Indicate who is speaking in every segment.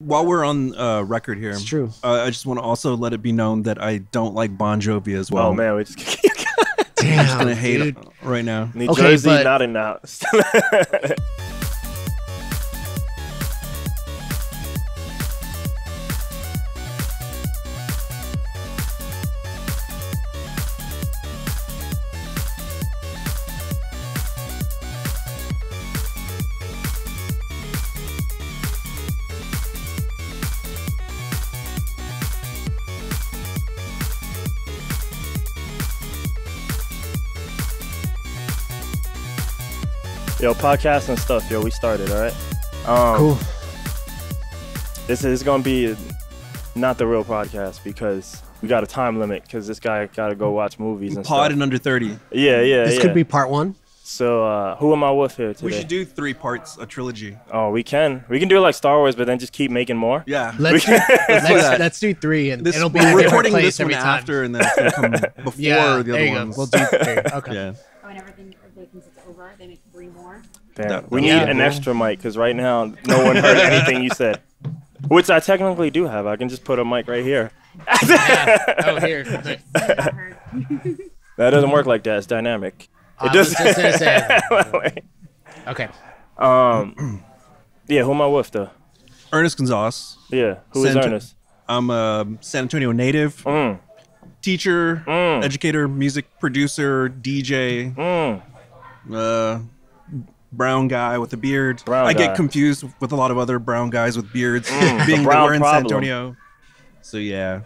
Speaker 1: While we're on record here,
Speaker 2: It's true.
Speaker 1: I just want to also let it be known that I don't like Bon Jovi as well.
Speaker 3: Oh man, we just
Speaker 2: Damn,
Speaker 1: I'm just gonna hate
Speaker 2: dude.
Speaker 1: it right now.
Speaker 3: New
Speaker 2: Okay,
Speaker 3: Jersey,
Speaker 2: but-
Speaker 3: not in the house. Yo, podcast and stuff, yo, we started, all right?
Speaker 2: Cool.
Speaker 3: This is going to be not the real podcast because we got a time limit because this guy got to go watch movies and
Speaker 1: Pod
Speaker 3: stuff.
Speaker 1: in under 30.
Speaker 3: Yeah.
Speaker 2: This could be part 1.
Speaker 3: So, who am I with here today?
Speaker 1: We should do 3 parts, a trilogy.
Speaker 3: Oh, we can. We can do it like Star Wars, but then just keep making more.
Speaker 1: Yeah.
Speaker 2: Let's do 3, and
Speaker 1: This,
Speaker 2: it'll be
Speaker 1: we're
Speaker 2: a different
Speaker 1: recording
Speaker 2: place
Speaker 1: this one
Speaker 2: every time.
Speaker 1: after, and then it's gonna come before
Speaker 2: Yeah,
Speaker 1: the
Speaker 2: there
Speaker 1: other
Speaker 2: you go.
Speaker 1: ones.
Speaker 2: We'll do 3. Okay.
Speaker 1: Yeah.
Speaker 4: Oh, and everything thinks it's over. They make 3 more.
Speaker 3: Damn.
Speaker 1: That-
Speaker 3: We need
Speaker 2: yeah,
Speaker 3: an
Speaker 2: cool.
Speaker 3: extra mic because right now no one heard anything you said. Which I technically do have. I can just put a mic right here.
Speaker 2: Yeah. Oh, here.
Speaker 4: Not heard.
Speaker 3: That doesn't work like that. It's dynamic.
Speaker 2: I was just gonna say.
Speaker 3: Wait.
Speaker 2: Okay.
Speaker 3: Yeah, who am I with though?
Speaker 1: Ernest Gonzales.
Speaker 3: Yeah, who is
Speaker 1: Sant-
Speaker 3: Ernest?
Speaker 1: I'm a San Antonio native, teacher, educator, music producer, DJ, brown guy with a beard.
Speaker 3: Brown
Speaker 1: I
Speaker 3: guy.
Speaker 1: get confused with a lot of other brown guys with beards being
Speaker 3: the
Speaker 1: that
Speaker 3: brown
Speaker 1: we're in San
Speaker 3: problem.
Speaker 1: Antonio. So yeah,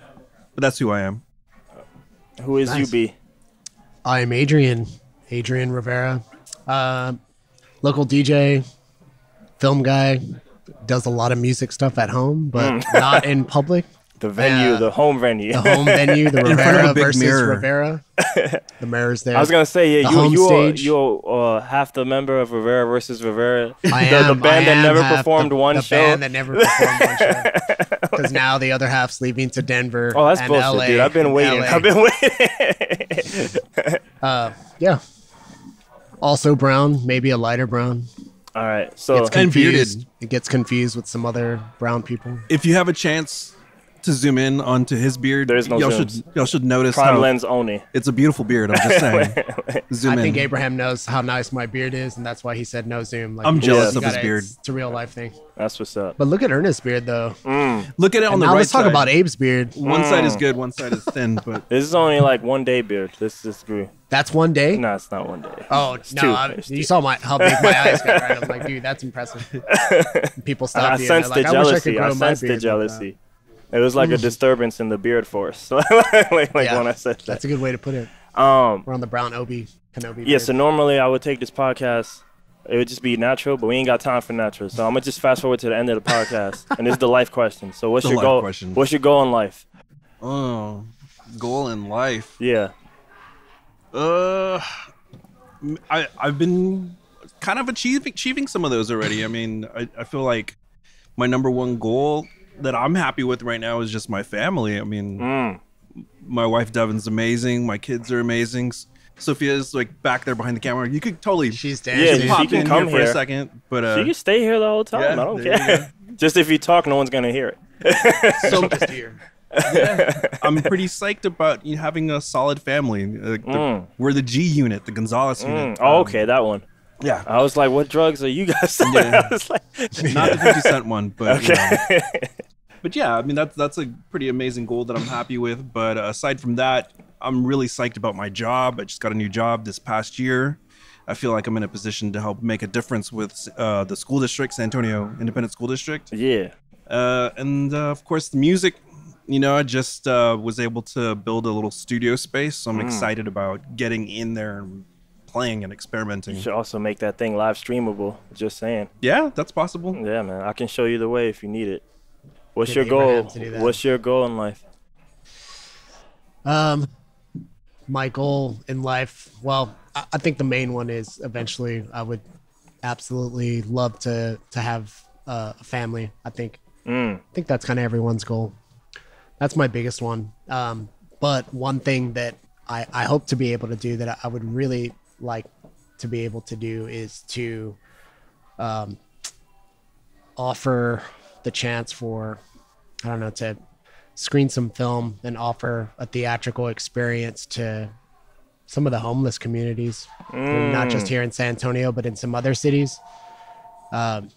Speaker 1: but that's who I am.
Speaker 3: Who is
Speaker 2: Nice.
Speaker 3: UB?
Speaker 2: I'm Adrian Rivera, local DJ, film guy, does a lot of music stuff at home, but not in public.
Speaker 3: The venue,
Speaker 2: Yeah.
Speaker 3: the home venue.
Speaker 2: The home venue, the
Speaker 1: front of a
Speaker 2: Rivera
Speaker 1: big
Speaker 2: versus
Speaker 1: mirror.
Speaker 2: Rivera. The mirror's there.
Speaker 3: I was gonna say, yeah,
Speaker 2: The home stage.
Speaker 3: you're half the member of Rivera versus Rivera.
Speaker 2: I
Speaker 3: the
Speaker 2: am,
Speaker 3: band
Speaker 2: I
Speaker 3: that
Speaker 2: am
Speaker 3: never
Speaker 2: half
Speaker 3: performed one
Speaker 2: the
Speaker 3: show.
Speaker 2: band that never performed one show. Because now the other half's leaving to Denver.
Speaker 3: Oh, that's
Speaker 2: and
Speaker 3: bullshit,
Speaker 2: LA,
Speaker 3: dude. I've been
Speaker 2: and
Speaker 3: waiting.
Speaker 2: LA.
Speaker 3: I've been waiting.
Speaker 2: Yeah. Also brown, maybe a lighter brown.
Speaker 3: All right, so
Speaker 2: It's
Speaker 1: And bearded.
Speaker 2: confused. It gets confused with some other brown people.
Speaker 1: If you have a chance to zoom in onto his beard,
Speaker 3: There's no
Speaker 1: y'all
Speaker 3: zooms.
Speaker 1: should notice
Speaker 3: prime
Speaker 1: how
Speaker 3: lens only.
Speaker 1: it's a beautiful beard. I'm just saying. Zoom
Speaker 2: I
Speaker 1: in.
Speaker 2: think Abraham knows how nice my beard is, and that's why he said no zoom. Like,
Speaker 1: I'm jealous
Speaker 2: you
Speaker 1: of his
Speaker 2: gotta-
Speaker 1: beard.
Speaker 2: It's a real life thing.
Speaker 3: That's what's up.
Speaker 2: But look at Ernest's beard, though.
Speaker 1: Look at it on
Speaker 2: And
Speaker 1: the
Speaker 2: now
Speaker 1: right
Speaker 2: let's talk
Speaker 1: side.
Speaker 2: about Abe's beard.
Speaker 1: One side is good, one side is thin, but
Speaker 3: This is only like 1 day beard. Let's disagree.
Speaker 2: That's 1 day?
Speaker 3: No, it's not 1 day.
Speaker 2: Oh,
Speaker 3: It's
Speaker 2: no.
Speaker 3: two.
Speaker 2: You
Speaker 3: It's
Speaker 2: saw how big my eyes got, right? I'm like, dude, that's impressive. People stop
Speaker 3: I
Speaker 2: you.
Speaker 3: sensed
Speaker 2: and
Speaker 3: the
Speaker 2: they're like, I wish I could
Speaker 3: jealousy.
Speaker 2: grow
Speaker 3: I
Speaker 2: my
Speaker 3: sensed
Speaker 2: beard
Speaker 3: the
Speaker 2: like that.
Speaker 3: jealousy. It was like a disturbance in the beard force. like
Speaker 2: Yeah,
Speaker 3: when I said that.
Speaker 2: that's a good way to put it.
Speaker 3: Um,
Speaker 2: We're on the brown Kenobi
Speaker 3: yeah,
Speaker 2: beard.
Speaker 3: so normally I would take this podcast. It would just be natural, but we ain't got time for natural. So I'm gonna just fast forward to the end of the podcast, and this is the life question. So what's
Speaker 1: The
Speaker 3: your
Speaker 1: life
Speaker 3: goal?
Speaker 1: question.
Speaker 3: What's your goal in life?
Speaker 1: oh, goal in life.
Speaker 3: Yeah.
Speaker 1: I've been kind of achieving some of those already. I mean, I feel like my number one goal that I'm happy with right now is just my family. I mean, my wife Devin's amazing. My kids are amazing. Sophia's like back there behind the camera. You could totally
Speaker 2: She's
Speaker 3: Yeah,
Speaker 2: dancing.
Speaker 3: she
Speaker 1: pop
Speaker 3: can
Speaker 1: in
Speaker 3: come
Speaker 1: here for
Speaker 3: here.
Speaker 1: a second, but
Speaker 3: So you can stay here the whole time.
Speaker 1: yeah,
Speaker 3: I don't
Speaker 1: there you
Speaker 3: care. Just if you talk, no one's gonna hear it.
Speaker 1: so
Speaker 2: Just here.
Speaker 1: I'm pretty psyched about having a solid family. We're the G unit, the Gonzales unit.
Speaker 3: Oh, okay, that one.
Speaker 1: Yeah,
Speaker 3: I was like, what drugs are you guys selling?
Speaker 1: Yeah.
Speaker 3: I was like,
Speaker 1: not the 50 cent one, but
Speaker 3: okay.
Speaker 1: but yeah, I mean that's a pretty amazing goal that I'm happy with. But aside from that, I'm really psyched about my job. I just got a new job this past year. I feel like I'm in a position to help make a difference with the school district, San Antonio Independent School District.
Speaker 3: Yeah.
Speaker 1: And of course, the music. You know, I just was able to build a little studio space, so I'm excited about getting in there and playing and experimenting.
Speaker 3: You should also make that thing live streamable. Just saying.
Speaker 1: Yeah, that's possible.
Speaker 3: Yeah, man. I can show you the way if you need it. What's
Speaker 2: Get
Speaker 3: your goal?
Speaker 2: Abraham to do that.
Speaker 3: What's your goal in life?
Speaker 2: My goal in life, well, I think the main one is eventually I would absolutely love to have a family. I think that's kind of everyone's goal. That's my biggest one. But one thing that I hope to be able to do that I would really like to be able to do is to offer the chance for, I don't know, to screen some film and offer a theatrical experience to some of the homeless communities, not just here in San Antonio, but in some other cities. I've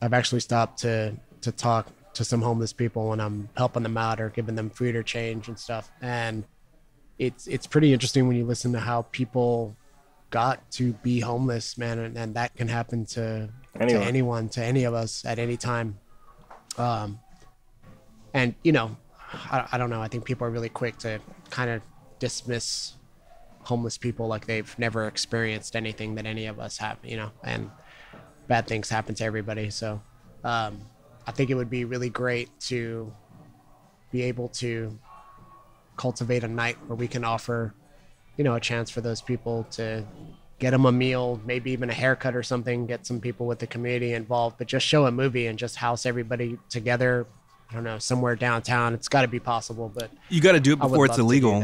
Speaker 2: actually stopped to talk to some homeless people when I'm helping them out or giving them food or change and stuff. And it's pretty interesting when you listen to how people got to be homeless, man. And that can happen to anyone, to any of us at any time. And, you know, I don't know. I think people are really quick to kind of dismiss homeless people like they've never experienced anything that any of us have, you know, and bad things happen to everybody. So I think it would be really great to be able to cultivate a night where we can offer, you know, a chance for those people to get them a meal, maybe even a haircut or something, get some people with the community involved, but just show a movie and just house everybody together. I don't know, somewhere downtown. It's got to be possible, but
Speaker 1: you got to do it before it's illegal.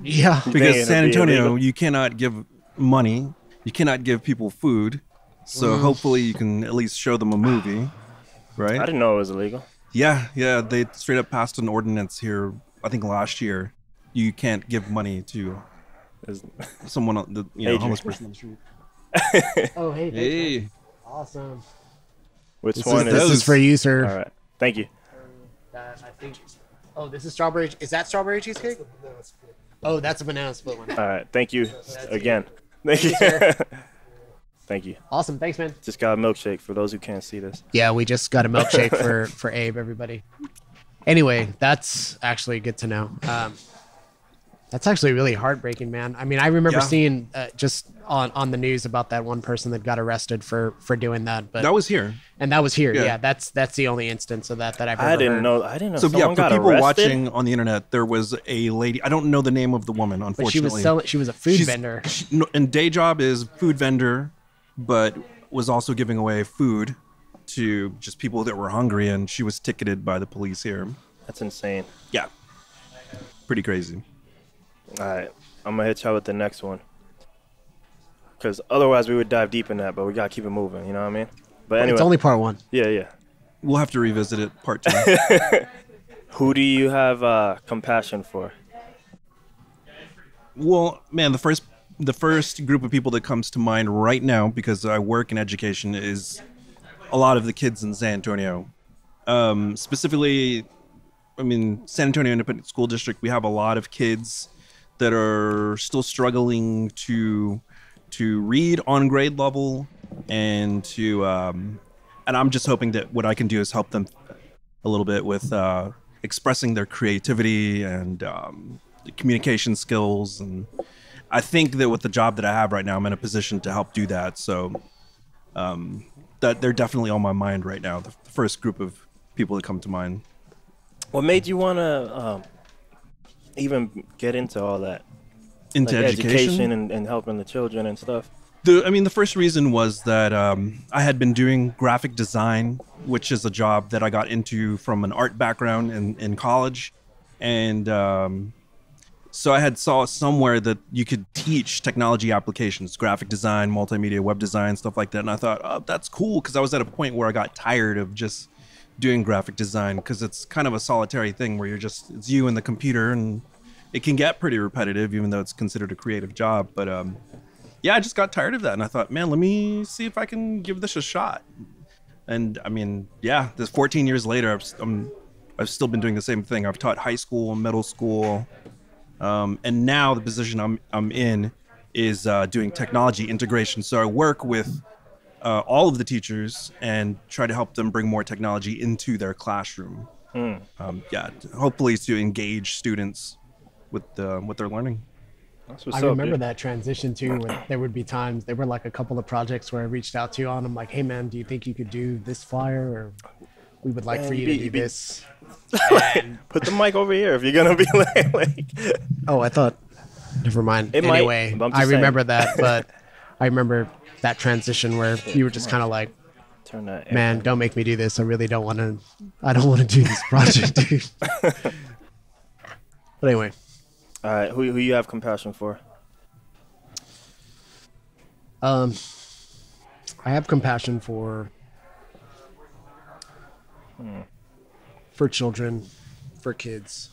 Speaker 2: Yeah,
Speaker 1: because San Antonio, you cannot give money, you cannot give people food. So hopefully you can at least show them a movie, right?
Speaker 3: I didn't know it was illegal.
Speaker 1: Yeah, they straight up passed an ordinance here, I think last year. You can't give money to someone, homeless person on the street.
Speaker 2: Oh, hey.
Speaker 1: Hey.
Speaker 2: Awesome.
Speaker 3: Which one is
Speaker 2: this? Is for you, sir.
Speaker 3: All right. Thank you.
Speaker 2: I think. Oh, this is strawberry. Is that strawberry cheesecake? Oh, that's a banana split one.
Speaker 3: All right. Thank you again. Thank you. Thank you.
Speaker 2: Awesome. Thanks, man.
Speaker 3: Just got a milkshake for those who can't see this.
Speaker 2: Yeah, we just got a milkshake for Abe, everybody. Anyway, that's actually good to know. That's actually really heartbreaking, man. I mean, I remember seeing just on the news about that one person that got arrested for doing that. But
Speaker 1: that was here.
Speaker 2: And that was here. Yeah, that's the only instance of that I've ever
Speaker 3: I didn't know.
Speaker 1: So
Speaker 3: someone
Speaker 1: for
Speaker 3: got
Speaker 1: people
Speaker 3: arrested?
Speaker 1: watching on the internet, there was a lady. I don't know the name of the woman, unfortunately.
Speaker 2: But she was a food vendor.
Speaker 1: And day job is food vendor, but was also giving away food to just people that were hungry, and she was ticketed by the police here.
Speaker 3: That's insane.
Speaker 1: Yeah, pretty crazy.
Speaker 3: All right, I'm gonna hit y'all with the next one, because otherwise we would dive deep in that, but we gotta keep it moving. You know what I mean? But anyway,
Speaker 2: it's only part one.
Speaker 3: Yeah.
Speaker 1: We'll have to revisit it part 2.
Speaker 3: Who do you have compassion for?
Speaker 1: Well, man, the first group of people that comes to mind right now, because I work in education, is a lot of the kids in San Antonio. Specifically, I mean, San Antonio Independent School District, we have a lot of kids that are still struggling to read on grade level, and and I'm just hoping that what I can do is help them a little bit with expressing their creativity and communication skills. And I think that with the job that I have right now, I'm in a position to help do that. So that they're definitely on my mind right now. The first group of people that come to mind.
Speaker 3: What made you want to even get into all that?
Speaker 1: Into
Speaker 3: like
Speaker 1: education
Speaker 3: and helping the children and stuff?
Speaker 1: The first reason was that I had been doing graphic design, which is a job that I got into from an art background in college. And so I had saw somewhere that you could teach technology applications, graphic design, multimedia, web design, stuff like that. And I thought, oh, that's cool, because I was at a point where I got tired of just doing graphic design, because it's kind of a solitary thing where it's you and the computer, and it can get pretty repetitive, even though it's considered a creative job. But yeah, I just got tired of that, and I thought, man, let me see if I can give this a shot. And I mean, yeah, this 14 years later, I've still been doing the same thing. I've taught high school, middle school, and now the position I'm in is doing technology integration. So I work with all of the teachers and try to help them bring more technology into their classroom. Hopefully to engage students with what they're learning.
Speaker 2: I remember that transition too, when there would be times, there were like a couple of projects where I reached out to you on. I'm like, hey man, do you think you could do this flyer, or we would like for you to do this?
Speaker 3: Put the mic over here if you're gonna be like.
Speaker 2: Oh, I thought. Never mind. Anyway, I remember that, but I remember that transition where you were just kind of like, man, don't make me do this. I really don't want to. I don't want to do this project, dude. But anyway.
Speaker 3: All right, who you have compassion for?
Speaker 2: I have compassion for for children, for kids.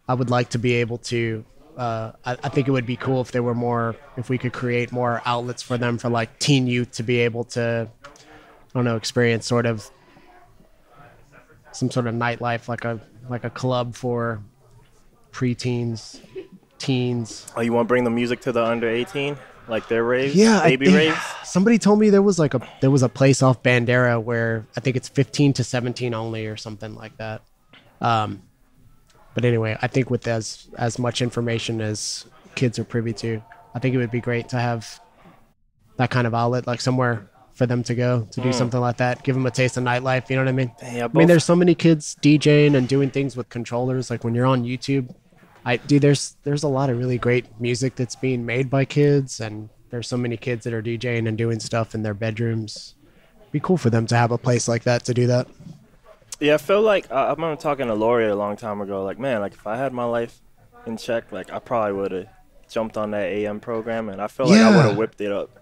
Speaker 2: I would like to be able to. I think it would be cool if there were more. If we could create more outlets for them, for like teen youth to be able to, I don't know, experience sort of some sort of nightlife, like a club for preteens, teens.
Speaker 3: Oh, you want to bring the music to the under 18, like their raves?
Speaker 2: Yeah,
Speaker 3: baby raves.
Speaker 2: Somebody told me there was a place off Bandera where I think it's 15 to 17 only or something like that. But anyway, I think with as much information as kids are privy to, I think it would be great to have that kind of outlet, like somewhere for them to go to do something like that. Give them a taste of nightlife. You know what I mean?
Speaker 3: Yeah,
Speaker 2: I mean, there's so many kids DJing and doing things with controllers. Like when you're on YouTube, there's a lot of really great music that's being made by kids, and there's so many kids that are DJing and doing stuff in their bedrooms. It'd be cool for them to have a place like that to do that.
Speaker 3: Yeah, I feel like I remember talking to Lori a long time ago. Like, man, like if I had my life in check, like I probably would have jumped on that AM program, and I feel like I would have whipped it up.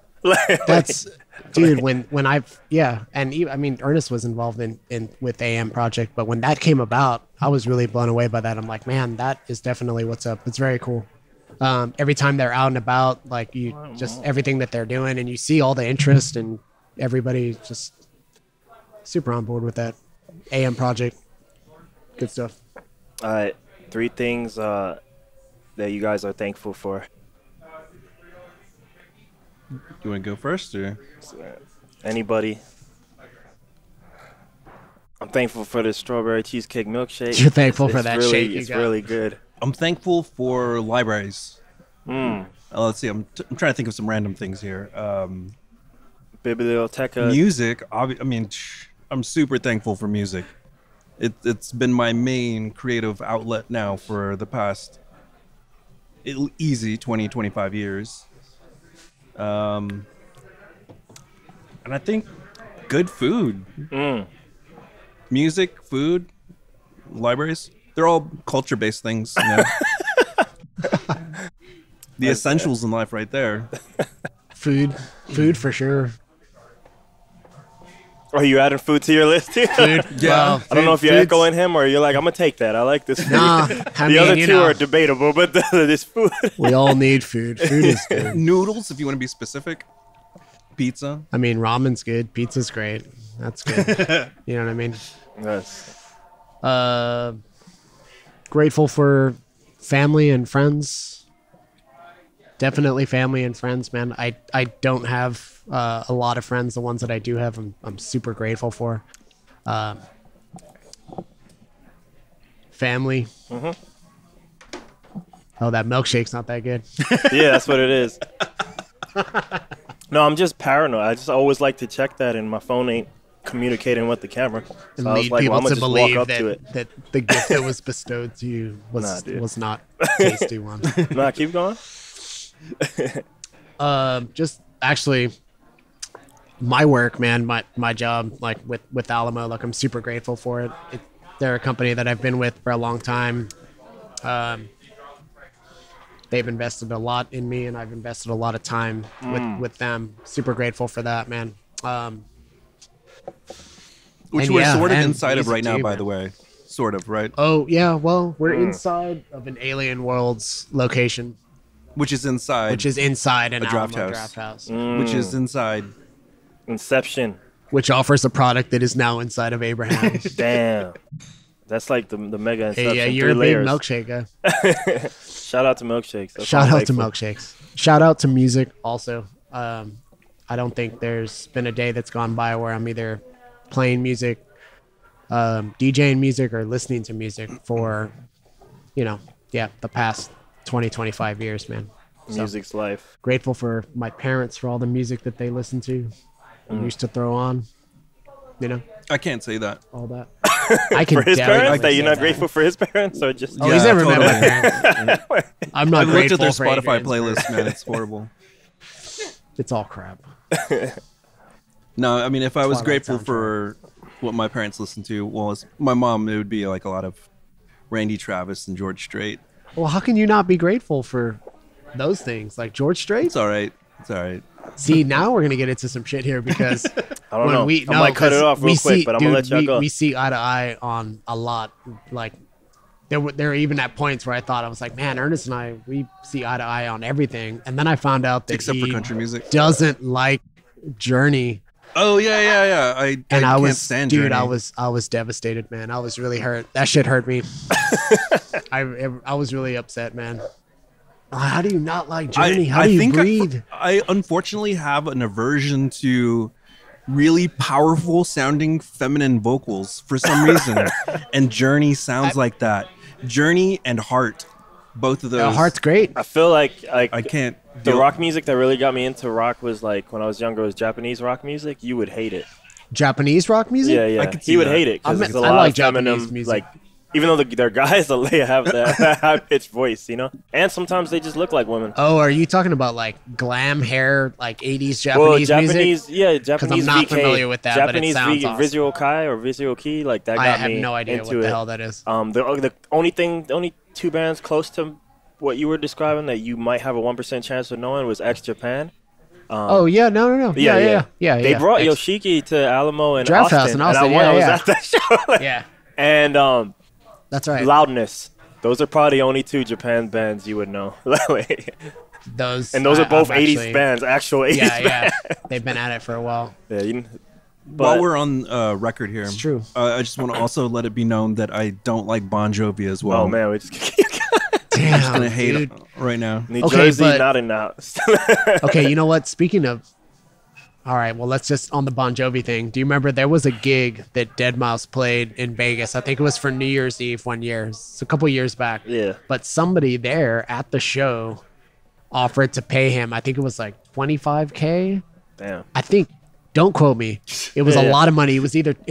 Speaker 2: That's, dude. When I mean, Ernest was involved in with AM Project, but when that came about, I was really blown away by that. I'm like, man, that is definitely what's up. It's very cool. Every time they're out and about, like you just everything that they're doing, and you see all the interest, and everybody just super on board with that. AM Project, good stuff.
Speaker 3: All right, 3 things that you guys are thankful for.
Speaker 1: You want to go first, or
Speaker 3: Anybody? I'm thankful for the strawberry cheesecake milkshake.
Speaker 2: You're thankful for that shake you
Speaker 3: It's
Speaker 2: got.
Speaker 3: really good.
Speaker 1: I'm thankful for libraries. Let's see. I'm trying to think of some random things here.
Speaker 3: Biblioteca.
Speaker 1: Music. I mean, I'm super thankful for music. It's been my main creative outlet now for the past easy 20, 25 years. And I think good food. Music, food, libraries. They're all culture-based things. You know? The essentials in life right there.
Speaker 2: Food for sure.
Speaker 3: Are you adding food to your list too?
Speaker 2: Food,
Speaker 1: Yeah.
Speaker 2: well,
Speaker 3: I don't know if you're
Speaker 2: food's-
Speaker 3: echoing him or you're like, I'm going to take that. I like this food.
Speaker 2: Nah,
Speaker 3: The other two are debatable, but this food.
Speaker 2: we all need food. Food is good.
Speaker 1: Noodles, if you want to be specific. Pizza.
Speaker 2: I mean, ramen's good. Pizza's great. That's good. You know what I mean?
Speaker 3: Yes.
Speaker 2: Grateful for family and friends. Definitely family and friends, man. I don't have a lot of friends. The ones that I do have, I'm super grateful for. Family. Oh, that milkshake's not that good.
Speaker 3: Yeah, that's what it is. No, I'm just paranoid. I just always like to check that, and my phone ain't communicating with the camera. So
Speaker 2: And
Speaker 3: I was
Speaker 2: lead
Speaker 3: like,
Speaker 2: people
Speaker 3: well, I'm
Speaker 2: to
Speaker 3: gonna just walk
Speaker 2: believe
Speaker 3: up to it.
Speaker 2: that the gift that was bestowed to you was
Speaker 3: dude.
Speaker 2: was not a tasty one.
Speaker 3: Nah, keep going.
Speaker 2: Just actually my work, man, my job, like with Alamo, like I'm super grateful for it. They're a company that I've been with for a long time. They've invested a lot in me, and I've invested a lot of time with them. Super grateful for that, man.
Speaker 1: Which
Speaker 2: And
Speaker 1: we're
Speaker 2: yeah,
Speaker 1: sort of
Speaker 2: and
Speaker 1: inside of
Speaker 2: music
Speaker 1: right now,
Speaker 2: too,
Speaker 1: by
Speaker 2: man.
Speaker 1: the way. Sort of, right?
Speaker 2: Oh yeah, well, we're inside of an Alien Worlds location,
Speaker 1: Which is inside.
Speaker 2: which is inside an
Speaker 1: draft
Speaker 2: Alamo
Speaker 1: house.
Speaker 2: draft house,
Speaker 1: Which is inside.
Speaker 3: Inception.
Speaker 2: which offers a product that is now inside of Abraham.
Speaker 3: Damn. That's like the mega Inception.
Speaker 2: Hey, yeah, you're
Speaker 3: 3
Speaker 2: a
Speaker 3: layers.
Speaker 2: big milkshake guy.
Speaker 3: Shout out to milkshakes. That's
Speaker 2: Shout
Speaker 3: all
Speaker 2: out to
Speaker 3: thankful.
Speaker 2: milkshakes. Shout out to music also. I don't think there's been a day that's gone by where I'm either playing music, DJing music, or listening to music for, the past 20, 25 years, man. So,
Speaker 3: Music's life.
Speaker 2: grateful for my parents for all the music that they listened to and used to throw on,
Speaker 1: I can't say that.
Speaker 2: all that. I can
Speaker 3: For his
Speaker 2: definitely
Speaker 3: parents? That
Speaker 2: say
Speaker 3: you're not
Speaker 2: that.
Speaker 3: grateful for his parents? Or just.
Speaker 2: Oh, he's
Speaker 1: Yeah,
Speaker 2: never met
Speaker 1: totally.
Speaker 2: my parents. I'm not
Speaker 1: I've looked
Speaker 2: grateful
Speaker 1: at their
Speaker 2: for
Speaker 1: Spotify
Speaker 2: Adrian's
Speaker 1: playlist, man. It's horrible.
Speaker 2: It's all crap.
Speaker 1: No, I mean, if I was
Speaker 2: Twilight
Speaker 1: grateful
Speaker 2: soundtrack.
Speaker 1: for what my parents listened to, my mom, it would be like a lot of Randy Travis and George Strait.
Speaker 2: Well, how can you not be grateful for those things? Like George Strait?
Speaker 1: It's all right. It's all right.
Speaker 2: See, now we're going to get into some shit here because
Speaker 3: I don't
Speaker 2: when
Speaker 3: know.
Speaker 2: we
Speaker 3: I might cut it off real quick, but I'm gonna let y'all go.
Speaker 2: We see eye to eye on a lot. Like there were even at points where I thought I was like, man, Ernest and I, we see eye to eye on everything. And then I found out that
Speaker 1: Except
Speaker 2: he
Speaker 1: for country music.
Speaker 2: doesn't like Journey.
Speaker 1: Oh yeah. I can't stand
Speaker 2: dude,
Speaker 1: Journey.
Speaker 2: I was devastated, man. I was really hurt. That shit hurt me. I was really upset, man. How do you not like Journey? How do you breathe?
Speaker 1: I unfortunately have an aversion to really powerful sounding feminine vocals for some reason, and Journey sounds like that. Journey and Heart, both of those.
Speaker 2: Heart's great.
Speaker 3: I feel like
Speaker 1: I can't.
Speaker 3: The rock music that really got me into rock was like when I was younger. Was Japanese rock music. You would hate it.
Speaker 2: Japanese rock music?
Speaker 3: Yeah.
Speaker 1: I could see
Speaker 3: He would
Speaker 1: that.
Speaker 3: hate it because
Speaker 2: I
Speaker 3: it's a
Speaker 2: like
Speaker 3: lot of
Speaker 2: Japanese
Speaker 3: feminine,
Speaker 2: music.
Speaker 3: like. Even though they're guys, they have that high pitched voice, you know, and sometimes they just look like women.
Speaker 2: Oh, are you talking about like glam hair, like 80s Japanese
Speaker 3: Well,
Speaker 2: music?
Speaker 3: Japanese, yeah, Japanese.
Speaker 2: I'm not
Speaker 3: VK,
Speaker 2: familiar with that,
Speaker 3: Japanese
Speaker 2: but it sounds awesome.
Speaker 3: Visual Kai or Visual Kei, like that got
Speaker 2: I have
Speaker 3: me
Speaker 2: no idea
Speaker 3: into
Speaker 2: what the
Speaker 3: it.
Speaker 2: hell that is.
Speaker 3: The only two bands close to what you were describing that you might have a 1% chance of knowing was X Japan.
Speaker 2: Oh yeah, no. Yeah.
Speaker 3: They brought Yoshiki to Alamo and
Speaker 2: Draft
Speaker 3: Austin,
Speaker 2: House in Austin,
Speaker 3: and I was
Speaker 2: yeah.
Speaker 3: at that show.
Speaker 2: Yeah,
Speaker 3: And
Speaker 2: that's right.
Speaker 3: Loudness. Those are probably the only two Japan bands you would know.
Speaker 2: Those
Speaker 3: And those are both
Speaker 2: I've
Speaker 3: 80s
Speaker 2: actually-
Speaker 3: bands, actual 80s
Speaker 2: Yeah.
Speaker 3: bands.
Speaker 2: They've been at it for a while.
Speaker 3: Yeah,
Speaker 1: While we're on record here,
Speaker 2: It's true.
Speaker 1: I just want to also let it be known that I don't like Bon Jovi as well.
Speaker 3: Oh, man, we just
Speaker 2: Damn,
Speaker 1: I'm just gonna hate
Speaker 2: dude.
Speaker 1: it right now.
Speaker 3: New
Speaker 2: Okay,
Speaker 3: Jersey,
Speaker 2: but-
Speaker 3: not in the house.
Speaker 2: Okay, you know what? Speaking of, all right, well, let's just on the Bon Jovi thing. Do you remember there was a gig that Deadmau5 played in Vegas? I think it was for New Year's Eve one year. It's a couple years back.
Speaker 3: Yeah.
Speaker 2: But somebody there at the show offered to pay him. I think it was like $25K.
Speaker 3: Damn.
Speaker 2: I think. Don't quote me. It was a
Speaker 3: Yeah.
Speaker 2: lot of money. It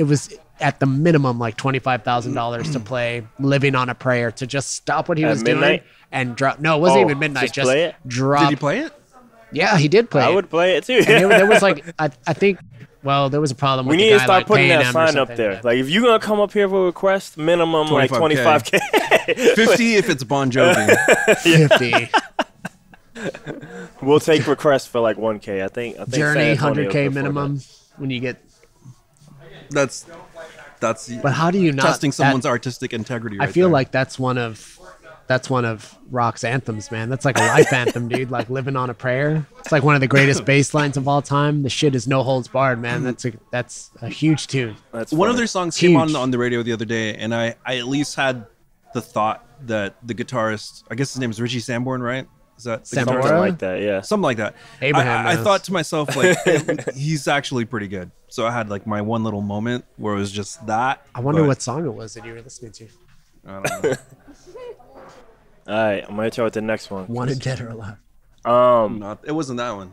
Speaker 2: was at the minimum like $25,000 to play "Living on a Prayer" to just stop what he
Speaker 3: At
Speaker 2: was doing
Speaker 3: midnight?
Speaker 2: and drop. No, it wasn't
Speaker 3: Oh,
Speaker 2: even midnight.
Speaker 3: just play it?
Speaker 2: Drop.
Speaker 1: Did you play it?
Speaker 2: Yeah, he did play.
Speaker 3: I
Speaker 2: it.
Speaker 3: would play it too.
Speaker 2: And there was like I think. Well, there was a problem.
Speaker 3: We
Speaker 2: with
Speaker 3: need
Speaker 2: the
Speaker 3: to
Speaker 2: guy,
Speaker 3: start
Speaker 2: like,
Speaker 3: putting
Speaker 2: paying
Speaker 3: that
Speaker 2: him or
Speaker 3: sign up
Speaker 2: something.
Speaker 3: there. Like, if you're going to come up here for a request, minimum like
Speaker 1: 25K.
Speaker 3: 25K.
Speaker 1: 50 if it's Bon Jovi.
Speaker 2: 50.
Speaker 3: We'll take requests for like 1K. I think
Speaker 2: Journey,
Speaker 3: San Antonio
Speaker 2: 100K
Speaker 3: could afford
Speaker 2: minimum when you get.
Speaker 1: That's
Speaker 2: But how do you not
Speaker 1: testing someone's
Speaker 2: that-
Speaker 1: artistic integrity.
Speaker 2: I
Speaker 1: right
Speaker 2: feel
Speaker 1: there.
Speaker 2: like that's one of rock's anthems, man. That's like a life anthem, dude. Like "Living on a Prayer." It's like one of the greatest bass lines of all time. The shit is no holds barred, man. That's a huge tune.
Speaker 3: That's
Speaker 1: one of
Speaker 3: funny.
Speaker 1: their songs came
Speaker 2: Huge.
Speaker 1: on the radio the other day, and I at least had the thought that the guitarist, I guess his name is Richie Sambora, right? Is that the
Speaker 2: Sambora?
Speaker 1: guitarist?
Speaker 3: Something like that, yeah.
Speaker 1: Something like that.
Speaker 2: Abraham
Speaker 1: I
Speaker 2: knows.
Speaker 1: thought to myself, like, he's actually pretty good. So I had like my one little moment where it was just that.
Speaker 2: I wonder
Speaker 1: but
Speaker 2: what song it was that you were listening to.
Speaker 1: I don't know.
Speaker 3: All right, I'm going to hit you with the next one.
Speaker 2: Wanted, Dead or Alive.
Speaker 1: It wasn't that one.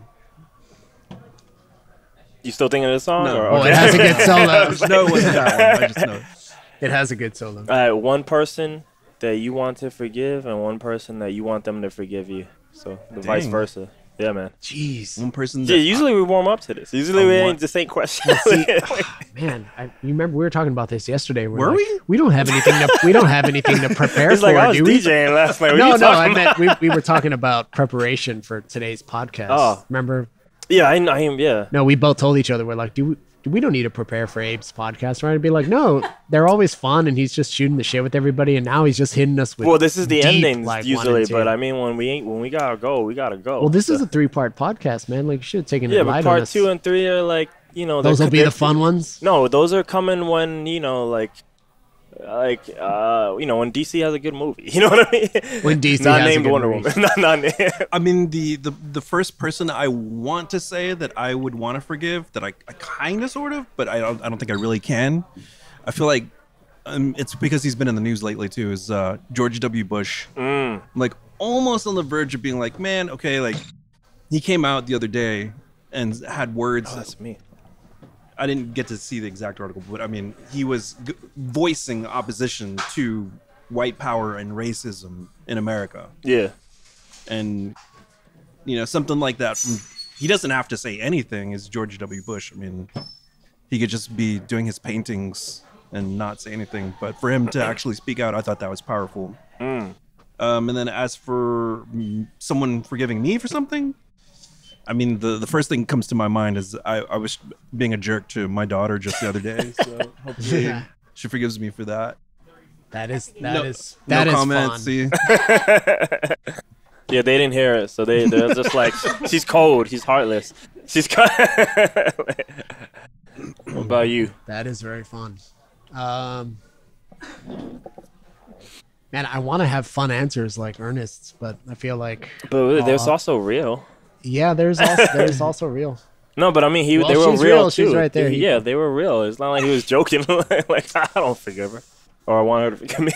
Speaker 3: You still thinking of this song?
Speaker 1: No.
Speaker 3: Or,
Speaker 2: Oh, it has a good solo.
Speaker 1: No, it wasn't that one. I just know.
Speaker 2: It has a good solo.
Speaker 3: All right, one person that you want to forgive and one person that you want them to forgive you. So the vice
Speaker 1: Dang.
Speaker 3: versa. Yeah, man.
Speaker 2: Jeez.
Speaker 1: One person.
Speaker 3: Yeah,
Speaker 1: That
Speaker 3: usually we warm up to this. Usually we
Speaker 1: what?
Speaker 3: ain't the same question.
Speaker 2: See, man, you remember we were talking about this yesterday.
Speaker 1: Were
Speaker 2: like,
Speaker 1: we?
Speaker 2: We don't have anything to. We don't have anything to prepare
Speaker 3: It's
Speaker 2: for.
Speaker 3: like I was
Speaker 2: do we?
Speaker 3: DJing last night. What
Speaker 2: No,
Speaker 3: you
Speaker 2: no,
Speaker 3: talking
Speaker 2: I
Speaker 3: about?
Speaker 2: meant we were talking about preparation for today's podcast.
Speaker 3: Oh.
Speaker 2: Remember?
Speaker 3: Yeah, I am. Yeah.
Speaker 2: No, we both told each other we're like, we don't need to prepare for Abe's podcast, right? I'd be like, no, they're always fun, and he's just shooting the shit with everybody, and now he's just hitting us with.
Speaker 3: Well, this is the
Speaker 2: deep,
Speaker 3: endings
Speaker 2: like, one
Speaker 3: usually,
Speaker 2: and two.
Speaker 3: but I mean, when we gotta go, we gotta go.
Speaker 2: Well, this is a 3-part podcast, man. Like, you should have taken
Speaker 3: yeah,
Speaker 2: it
Speaker 3: but
Speaker 2: light on
Speaker 3: part
Speaker 2: us.
Speaker 3: 2 and 3 are like
Speaker 2: Those will be the fun ones.
Speaker 3: No, those are coming when like when DC has a good movie. You know what I mean?
Speaker 2: When DC
Speaker 3: not
Speaker 2: has a
Speaker 3: named
Speaker 2: good
Speaker 3: Wonder
Speaker 2: movie.
Speaker 3: Woman. not named.
Speaker 1: I mean, the first person I want to say that I would want to forgive, that I kind of sort of, but I don't think I really can. I feel like it's because he's been in the news lately too. Is George W. Bush? I'm like almost on the verge of being like, man, okay, like he came out the other day and had words.
Speaker 3: Oh, that's me.
Speaker 1: I didn't get to see the exact article, but I mean, he was voicing opposition to white power and racism in America.
Speaker 3: Yeah.
Speaker 1: And, something like that. He doesn't have to say anything as George W. Bush. I mean, he could just be doing his paintings and not say anything. But for him to actually speak out, I thought that was powerful. And then as for someone forgiving me for something, I mean, the first thing that comes to my mind is I was being a jerk to my daughter just the other day, so hopefully she forgives me for that.
Speaker 2: That is
Speaker 1: no
Speaker 2: fun.
Speaker 1: comments. See,
Speaker 3: Yeah, they didn't hear it, so they're just like, she's cold, she's heartless. She's cold. What about you?
Speaker 2: That is very fun. Man, I want to have fun answers like Ernest's, but I feel like.
Speaker 3: But there's also real.
Speaker 2: Yeah, there's also real.
Speaker 3: No, but I mean, they were
Speaker 2: she's
Speaker 3: real too.
Speaker 2: She's right there.
Speaker 3: Yeah, they were real. It's not like he was joking. Like, I don't forgive her, or I want her to forgive me.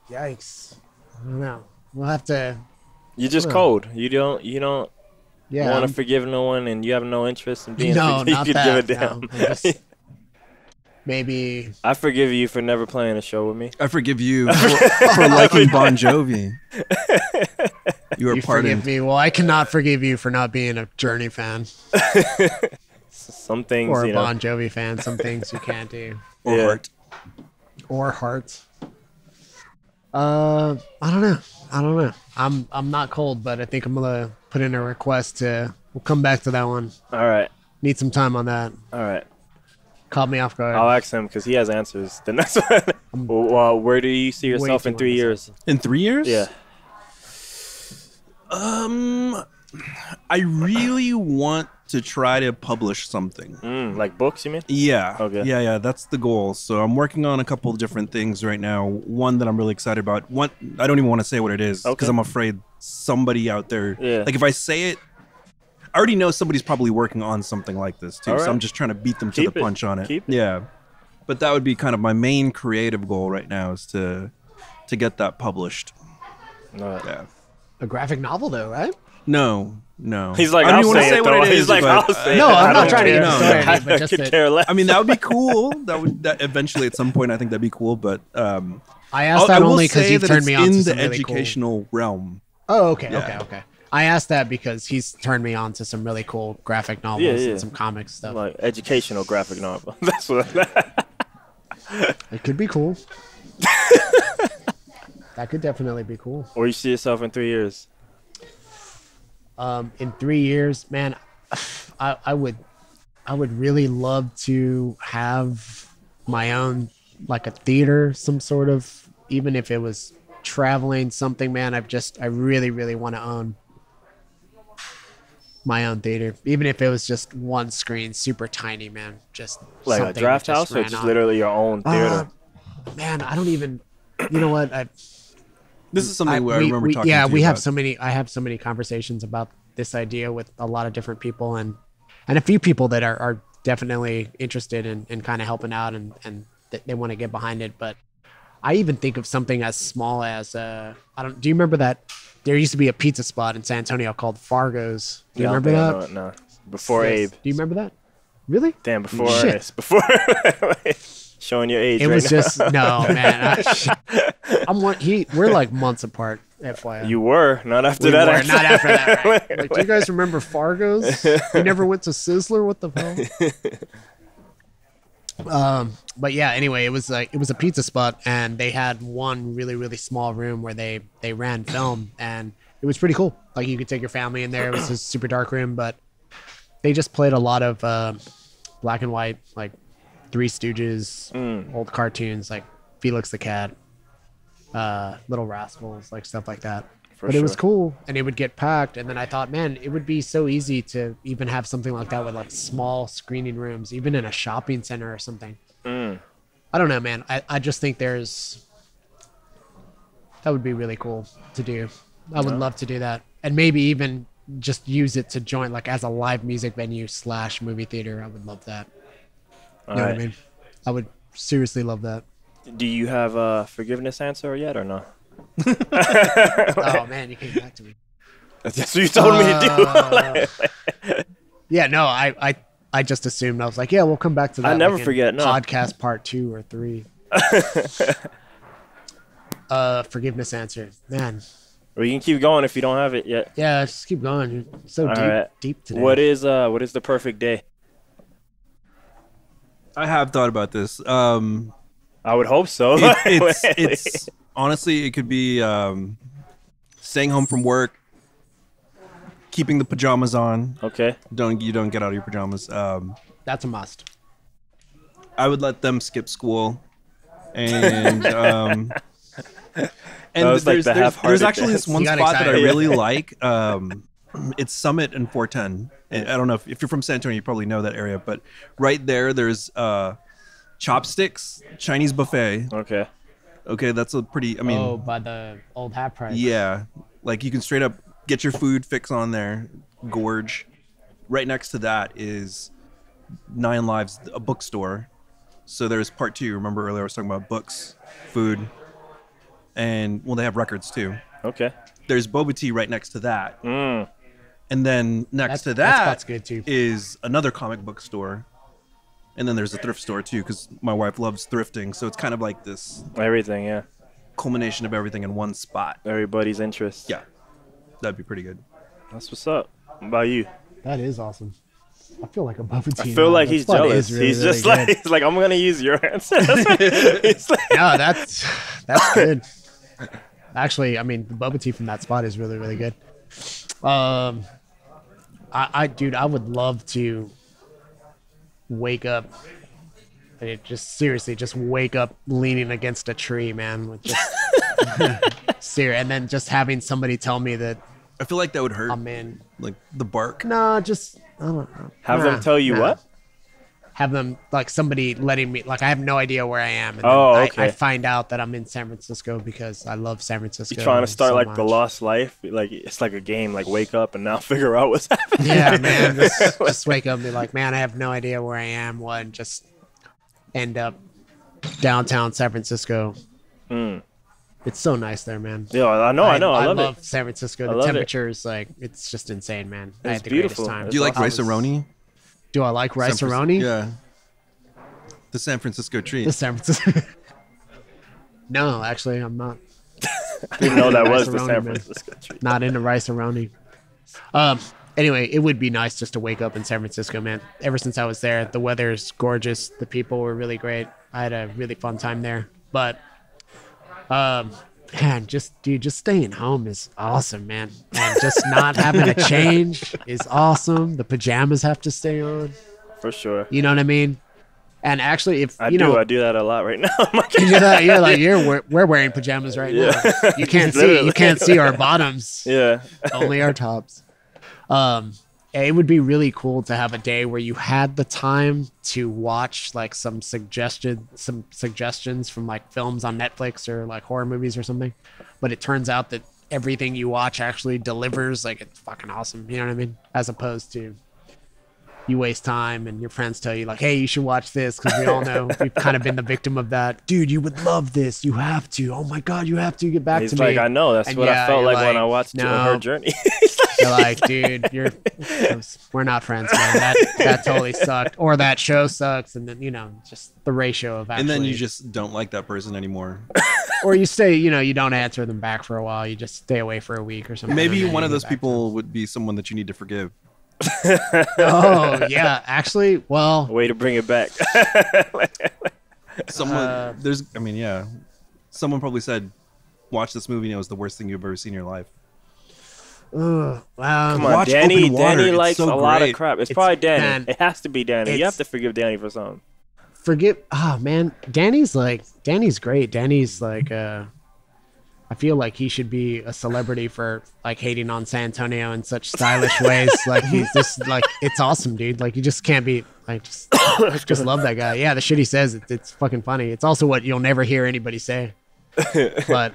Speaker 2: Yikes! I don't know. We'll have to.
Speaker 3: You're just cold. You don't
Speaker 2: Yeah.
Speaker 3: want to forgive no one, and you have no interest in being
Speaker 2: No,
Speaker 3: forgiven.
Speaker 2: not
Speaker 3: You
Speaker 2: that.
Speaker 3: give a damn.
Speaker 2: No, I'm just- maybe.
Speaker 3: I forgive you for never playing a show with me.
Speaker 1: I forgive you for liking Bon Jovi. You are
Speaker 2: You
Speaker 1: pardoned.
Speaker 2: forgive me. Well, I cannot forgive you for not being a Journey fan
Speaker 3: Some things,
Speaker 2: or a
Speaker 3: you know.
Speaker 2: Bon Jovi fan. Some things you can't do.
Speaker 1: Or
Speaker 3: Yeah.
Speaker 1: heart.
Speaker 2: Or Heart. I don't know. I'm not cold, but I think I'm gonna put in a request to. We'll come back to that one.
Speaker 3: All right,
Speaker 2: Need some time on that.
Speaker 3: all right.
Speaker 2: Caught me off guard.
Speaker 3: I'll ask him because he has answers. The next one. Well, where do you see yourself
Speaker 2: Way
Speaker 3: in
Speaker 2: too
Speaker 3: 3 years?
Speaker 1: In 3 years?
Speaker 3: Yeah.
Speaker 1: I really want to try to publish something.
Speaker 3: Like books, you mean?
Speaker 1: Yeah.
Speaker 3: Okay.
Speaker 1: Yeah, that's the goal. So I'm working on a couple of different things right now. One that I'm really excited about. One, I don't even want to say what it is because
Speaker 3: Okay.
Speaker 1: I'm afraid somebody out there,
Speaker 3: Yeah.
Speaker 1: like if I say it, I already know somebody's probably working on something like this too.
Speaker 3: All
Speaker 1: So
Speaker 3: right.
Speaker 1: I'm just trying to beat them to
Speaker 3: Keep
Speaker 1: the
Speaker 3: it.
Speaker 1: punch on it.
Speaker 3: Keep it.
Speaker 1: Yeah. But that would be kind of my main creative goal right now is to get that published.
Speaker 3: All right.
Speaker 1: Yeah.
Speaker 2: A graphic novel, though, right?
Speaker 1: No.
Speaker 3: He's like,
Speaker 1: I don't
Speaker 3: I'll
Speaker 1: even wanna
Speaker 3: say it,
Speaker 1: what
Speaker 3: though.
Speaker 1: it is.
Speaker 3: He's like,
Speaker 1: but-
Speaker 3: I'll say
Speaker 2: No,
Speaker 3: it.
Speaker 2: I'm
Speaker 3: I
Speaker 2: not
Speaker 3: don't
Speaker 2: trying to
Speaker 3: care.
Speaker 2: get
Speaker 1: sorry,
Speaker 2: but
Speaker 3: I
Speaker 2: just
Speaker 3: could
Speaker 2: that-
Speaker 3: care less.
Speaker 1: I mean, that would be cool. That eventually at some point I think that'd be cool. But
Speaker 2: I asked that
Speaker 1: I will
Speaker 2: only because
Speaker 1: say
Speaker 2: you've
Speaker 1: that
Speaker 2: turned
Speaker 1: it's
Speaker 2: me on
Speaker 1: in
Speaker 2: to
Speaker 1: the
Speaker 2: some really
Speaker 1: educational realm.
Speaker 2: cool. Oh, okay,
Speaker 1: Yeah.
Speaker 2: okay. I asked that because he's turned me on to some really cool graphic novels
Speaker 3: Yeah, yeah.
Speaker 2: and some comic stuff.
Speaker 3: Like educational graphic novel. That's what.
Speaker 2: It could be cool. That could definitely be cool.
Speaker 3: Or you see yourself in 3 years.
Speaker 2: In 3 years, man, I would really love to have my own, like a theater, some sort of, even if it was traveling something, man. I really want to own my own theater, even if it was just one screen, super tiny, man. Just
Speaker 3: Like a
Speaker 2: something
Speaker 3: draft
Speaker 2: that
Speaker 3: house or
Speaker 2: ran
Speaker 3: just
Speaker 2: on.
Speaker 3: literally your own theater?
Speaker 2: Man, I don't even. You know what?
Speaker 1: This is something where I remember talking
Speaker 2: yeah,
Speaker 1: to you
Speaker 2: we have
Speaker 1: about.
Speaker 2: so many. I have so many conversations about this idea with a lot of different people, and a few people that are definitely interested in kind of helping out, and they want to get behind it. But I even think of something as small as I don't. Do you remember that? There used to be a pizza spot in San Antonio called Fargo's. Do you
Speaker 3: Yeah,
Speaker 2: remember
Speaker 3: I
Speaker 2: that?
Speaker 3: know it now. Before
Speaker 2: Yes.
Speaker 3: Abe.
Speaker 2: Do you remember that? Really?
Speaker 3: Damn, before
Speaker 2: Shit.
Speaker 3: Ernest. Before. Showing your age
Speaker 2: It
Speaker 3: right
Speaker 2: was
Speaker 3: now.
Speaker 2: just no, man. We're like months apart. FYI.
Speaker 3: You were, not after
Speaker 2: We
Speaker 3: that.
Speaker 2: were,
Speaker 3: actually.
Speaker 2: not after that. Right? Like, do you guys remember Fargo's? You never went to Sizzler? What the hell? But yeah. Anyway, it was a pizza spot, and they had one really small room where they ran film, and it was pretty cool. Like you could take your family in there. It was a super dark room, but they just played a lot of black and white, like Three Stooges, old cartoons like Felix the Cat, Little Rascals, like stuff like that. But it was
Speaker 3: sure.
Speaker 2: cool, and it would get packed. And then I thought, man, it would be so easy to even have something like that with like small screening rooms, even in a shopping center or something. I don't know, man. I just think that would be really cool to do. I would love to do that, and maybe even just use it to join like as a live music venue / movie theater. I would love that. You know what I mean? I would seriously love that.
Speaker 3: Do you have a forgiveness answer yet or no?
Speaker 2: Oh man, you came back to me.
Speaker 3: That's what you told me to do.
Speaker 2: Yeah, no, I just assumed. I was like, yeah, we'll come back to that.
Speaker 3: I never
Speaker 2: like, in
Speaker 3: forget, no.
Speaker 2: Podcast part 2 or 3. Forgiveness answer, man.
Speaker 3: Well, you can keep going if you don't have it yet.
Speaker 2: Yeah, just keep going. You're so
Speaker 3: All
Speaker 2: deep,
Speaker 3: right.
Speaker 2: deep today.
Speaker 3: What is the perfect day?
Speaker 1: I have thought about this.
Speaker 3: I would hope so.
Speaker 1: It's honestly, it could be staying home from work, keeping the pajamas on.
Speaker 3: Okay.
Speaker 1: You don't get out of your pajamas.
Speaker 2: That's a must.
Speaker 1: I would let them skip school, and
Speaker 3: was like the half-hearted
Speaker 1: there's actually this
Speaker 3: dance.
Speaker 1: one
Speaker 2: You got
Speaker 1: spot that I
Speaker 2: excited.
Speaker 1: really like. It's Summit and 410. I don't know if you're from San Antonio, you probably know that area, but right there's Chopsticks Chinese buffet.
Speaker 3: Okay.
Speaker 1: Okay, that's a pretty. I mean,
Speaker 2: by the old half price.
Speaker 1: yeah, like you can straight up get your food fix on there, gorge. Right next to that is Nine Lives, a bookstore. So there's part 2. Remember earlier I was talking about books, food, and well, they have records too.
Speaker 3: Okay.
Speaker 1: There's boba tea right next to that.
Speaker 3: Mm.
Speaker 1: And then next to
Speaker 2: that
Speaker 1: that
Speaker 2: spot's good too.
Speaker 1: is another comic book store. And then there's a thrift store too, because my wife loves thrifting. So it's kind of like this
Speaker 3: Everything, yeah.
Speaker 1: culmination of everything in one spot.
Speaker 3: Everybody's interest.
Speaker 1: Yeah, that'd be pretty good.
Speaker 3: That's what's up. What about you?
Speaker 2: That is awesome. I feel like a boba tea.
Speaker 3: I feel
Speaker 2: now.
Speaker 3: like
Speaker 2: That
Speaker 3: he's
Speaker 2: spot
Speaker 3: jealous.
Speaker 2: is really,
Speaker 3: He's
Speaker 2: really
Speaker 3: just like
Speaker 2: good.
Speaker 3: he's like, I'm gonna use your answer. He's like,
Speaker 2: No, that's good. Actually, I mean, the boba tea from that spot is really, really good. Dude, I would love to wake up. Just wake up leaning against a tree, man. With just and then just having somebody tell me that
Speaker 1: I feel like that would hurt.
Speaker 2: I'm in.
Speaker 1: Like the bark.
Speaker 2: No, just I don't know.
Speaker 3: have them tell you what?
Speaker 2: Have them like somebody letting me like I have no idea where I am. And
Speaker 3: Oh,
Speaker 2: then
Speaker 3: okay.
Speaker 2: I find out that I'm in San Francisco because I love San Francisco.
Speaker 3: You trying to start
Speaker 2: so
Speaker 3: like the
Speaker 2: much.
Speaker 3: lost life? Like it's like a game. Like wake up and now figure out what's happening.
Speaker 2: Yeah, man. Just wake up and be like, man, I have no idea where I am. What? And just end up downtown San Francisco.
Speaker 3: Mm.
Speaker 2: It's so nice there, man.
Speaker 3: Yeah, I know. I love it.
Speaker 2: San Francisco.
Speaker 3: I
Speaker 2: The
Speaker 3: love it.
Speaker 2: temperature is like it's just insane, man. I
Speaker 3: It's
Speaker 2: had the
Speaker 3: beautiful.
Speaker 2: greatest time.
Speaker 1: Do you like
Speaker 3: awesome.
Speaker 1: rice-a-roni?
Speaker 2: Do I like rice
Speaker 1: San Fran-
Speaker 2: aroni?
Speaker 1: Yeah. The San Francisco treat.
Speaker 2: The San Francisco. No, actually, I'm not.
Speaker 3: I didn't know that was the
Speaker 2: Rice-a-roni,
Speaker 3: San
Speaker 2: man.
Speaker 3: Francisco treat.
Speaker 2: Not into rice aroni. Anyway, it would be nice just to wake up in San Francisco, man. Ever since I was there, the weather's gorgeous. The people were really great. I had a really fun time there. But, man, just staying home is awesome, man. And just not having a change is awesome. The pajamas have to stay on.
Speaker 3: For sure.
Speaker 2: You know what I mean? And actually, if
Speaker 3: I
Speaker 2: you
Speaker 3: do.
Speaker 2: know,
Speaker 3: I do that a lot right now.
Speaker 2: you do that, we're wearing pajamas right now. You can't see our bottoms.
Speaker 3: Yeah.
Speaker 2: Only our tops. It would be really cool to have a day where you had the time to watch like some suggestions from like films on Netflix or like horror movies or something. But it turns out that everything you watch actually delivers. Like it's fucking awesome. You know what I mean? As opposed to you waste time and your friends tell you like, hey, you should watch this because we all know we've kind of been the victim of that. Dude, you would love this. You have to. Oh my God, you have to get back
Speaker 3: He's
Speaker 2: to
Speaker 3: like,
Speaker 2: me.
Speaker 3: I know. That's
Speaker 2: And
Speaker 3: what I felt
Speaker 2: you're
Speaker 3: like when I watched
Speaker 2: no.
Speaker 3: her journey.
Speaker 2: You're like, dude, we're not friends, man. That totally sucked. Or that show sucks. And then, just the ratio of actually.
Speaker 1: And then you just don't like that person anymore.
Speaker 2: Or you stay, you don't answer them back for a while. You just stay away for a week or something.
Speaker 1: Maybe
Speaker 2: and then
Speaker 1: one
Speaker 2: you
Speaker 1: of
Speaker 2: get
Speaker 1: those
Speaker 2: back to
Speaker 1: people would be someone that you need to forgive.
Speaker 2: them. Oh, yeah. Actually, well.
Speaker 3: Way to bring it back.
Speaker 1: Someone, someone probably said, watch this movie and it was the worst thing you've ever seen in your life.
Speaker 2: Wow.
Speaker 3: Come on,
Speaker 1: Watch
Speaker 3: Danny.
Speaker 1: Open Water.
Speaker 3: Danny
Speaker 1: It's
Speaker 3: likes
Speaker 1: so
Speaker 3: a lot of
Speaker 1: great.
Speaker 3: crap. It's probably Danny.
Speaker 2: man,
Speaker 3: It has to be Danny. You
Speaker 2: it's-
Speaker 3: have to forgive Danny for something.
Speaker 2: Man, Danny's great. Danny's like, I feel like he should be a celebrity for like hating on San Antonio in such stylish ways. Like he's just like, it's awesome, dude. Like you just can't be like, just love that guy. Yeah. The shit he says, it's fucking funny. It's also what you'll never hear anybody say. But,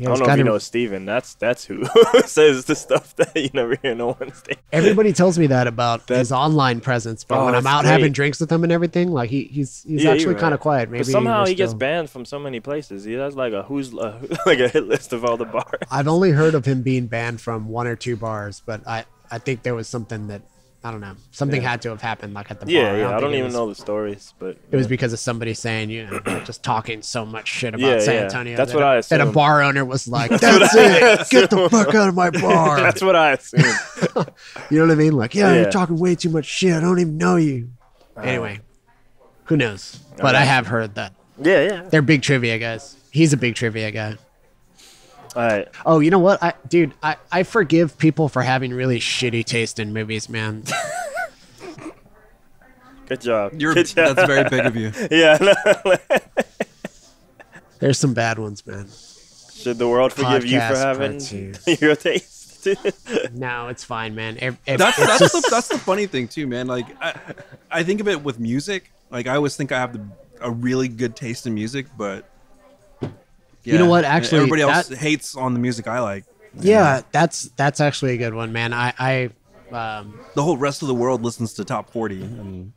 Speaker 3: I don't know if you know Steven. That's who says the stuff that you never hear no one say.
Speaker 2: everybody tells me that about his online presence, but
Speaker 3: Oh,
Speaker 2: when I'm
Speaker 3: that's
Speaker 2: out
Speaker 3: great.
Speaker 2: having drinks with him and everything, like he's
Speaker 3: Yeah,
Speaker 2: actually
Speaker 3: you're
Speaker 2: kind of
Speaker 3: right.
Speaker 2: quiet. Maybe
Speaker 3: But somehow
Speaker 2: we're
Speaker 3: he gets
Speaker 2: still-
Speaker 3: banned from so many places. He has like a like a hit list of all the bars.
Speaker 2: I've only heard of him being banned from 1 or 2 bars, but I think there was something that I don't know. Something had to have happened like at the bar.
Speaker 3: Yeah. I don't
Speaker 2: think it
Speaker 3: even
Speaker 2: was-
Speaker 3: know the stories, but
Speaker 2: It was because of somebody saying, just talking so much shit about
Speaker 3: Yeah,
Speaker 2: San
Speaker 3: yeah.
Speaker 2: Antonio.
Speaker 3: That's
Speaker 2: that
Speaker 3: what I
Speaker 2: That a
Speaker 3: assumed.
Speaker 2: bar owner was like, "That's it, get the fuck out of my bar."
Speaker 3: that's what I assumed.
Speaker 2: You know what I mean? Like, yeah,
Speaker 3: Yeah.
Speaker 2: you're talking way too much shit. I don't even know you. Anyway, who knows? But I have heard that
Speaker 3: Yeah.
Speaker 2: they're big trivia guys. He's a big trivia guy.
Speaker 3: All right.
Speaker 2: Oh, you know what, I forgive people for having really shitty taste in movies, man.
Speaker 3: Good job.
Speaker 1: That's very big of you.
Speaker 3: Yeah.
Speaker 2: There's some bad ones, man.
Speaker 3: Should the world forgive you for
Speaker 2: Podcast
Speaker 3: having
Speaker 2: part 2.
Speaker 3: your taste?
Speaker 2: No, it's fine, man.
Speaker 1: That's the funny thing too, man. Like I think of it with music. Like I always think I have a really good taste in music, but yeah,
Speaker 2: you know what? Actually,
Speaker 1: everybody else hates on the music I like.
Speaker 2: Yeah, that's actually a good one, man.
Speaker 1: The whole rest of the world listens to top 40. And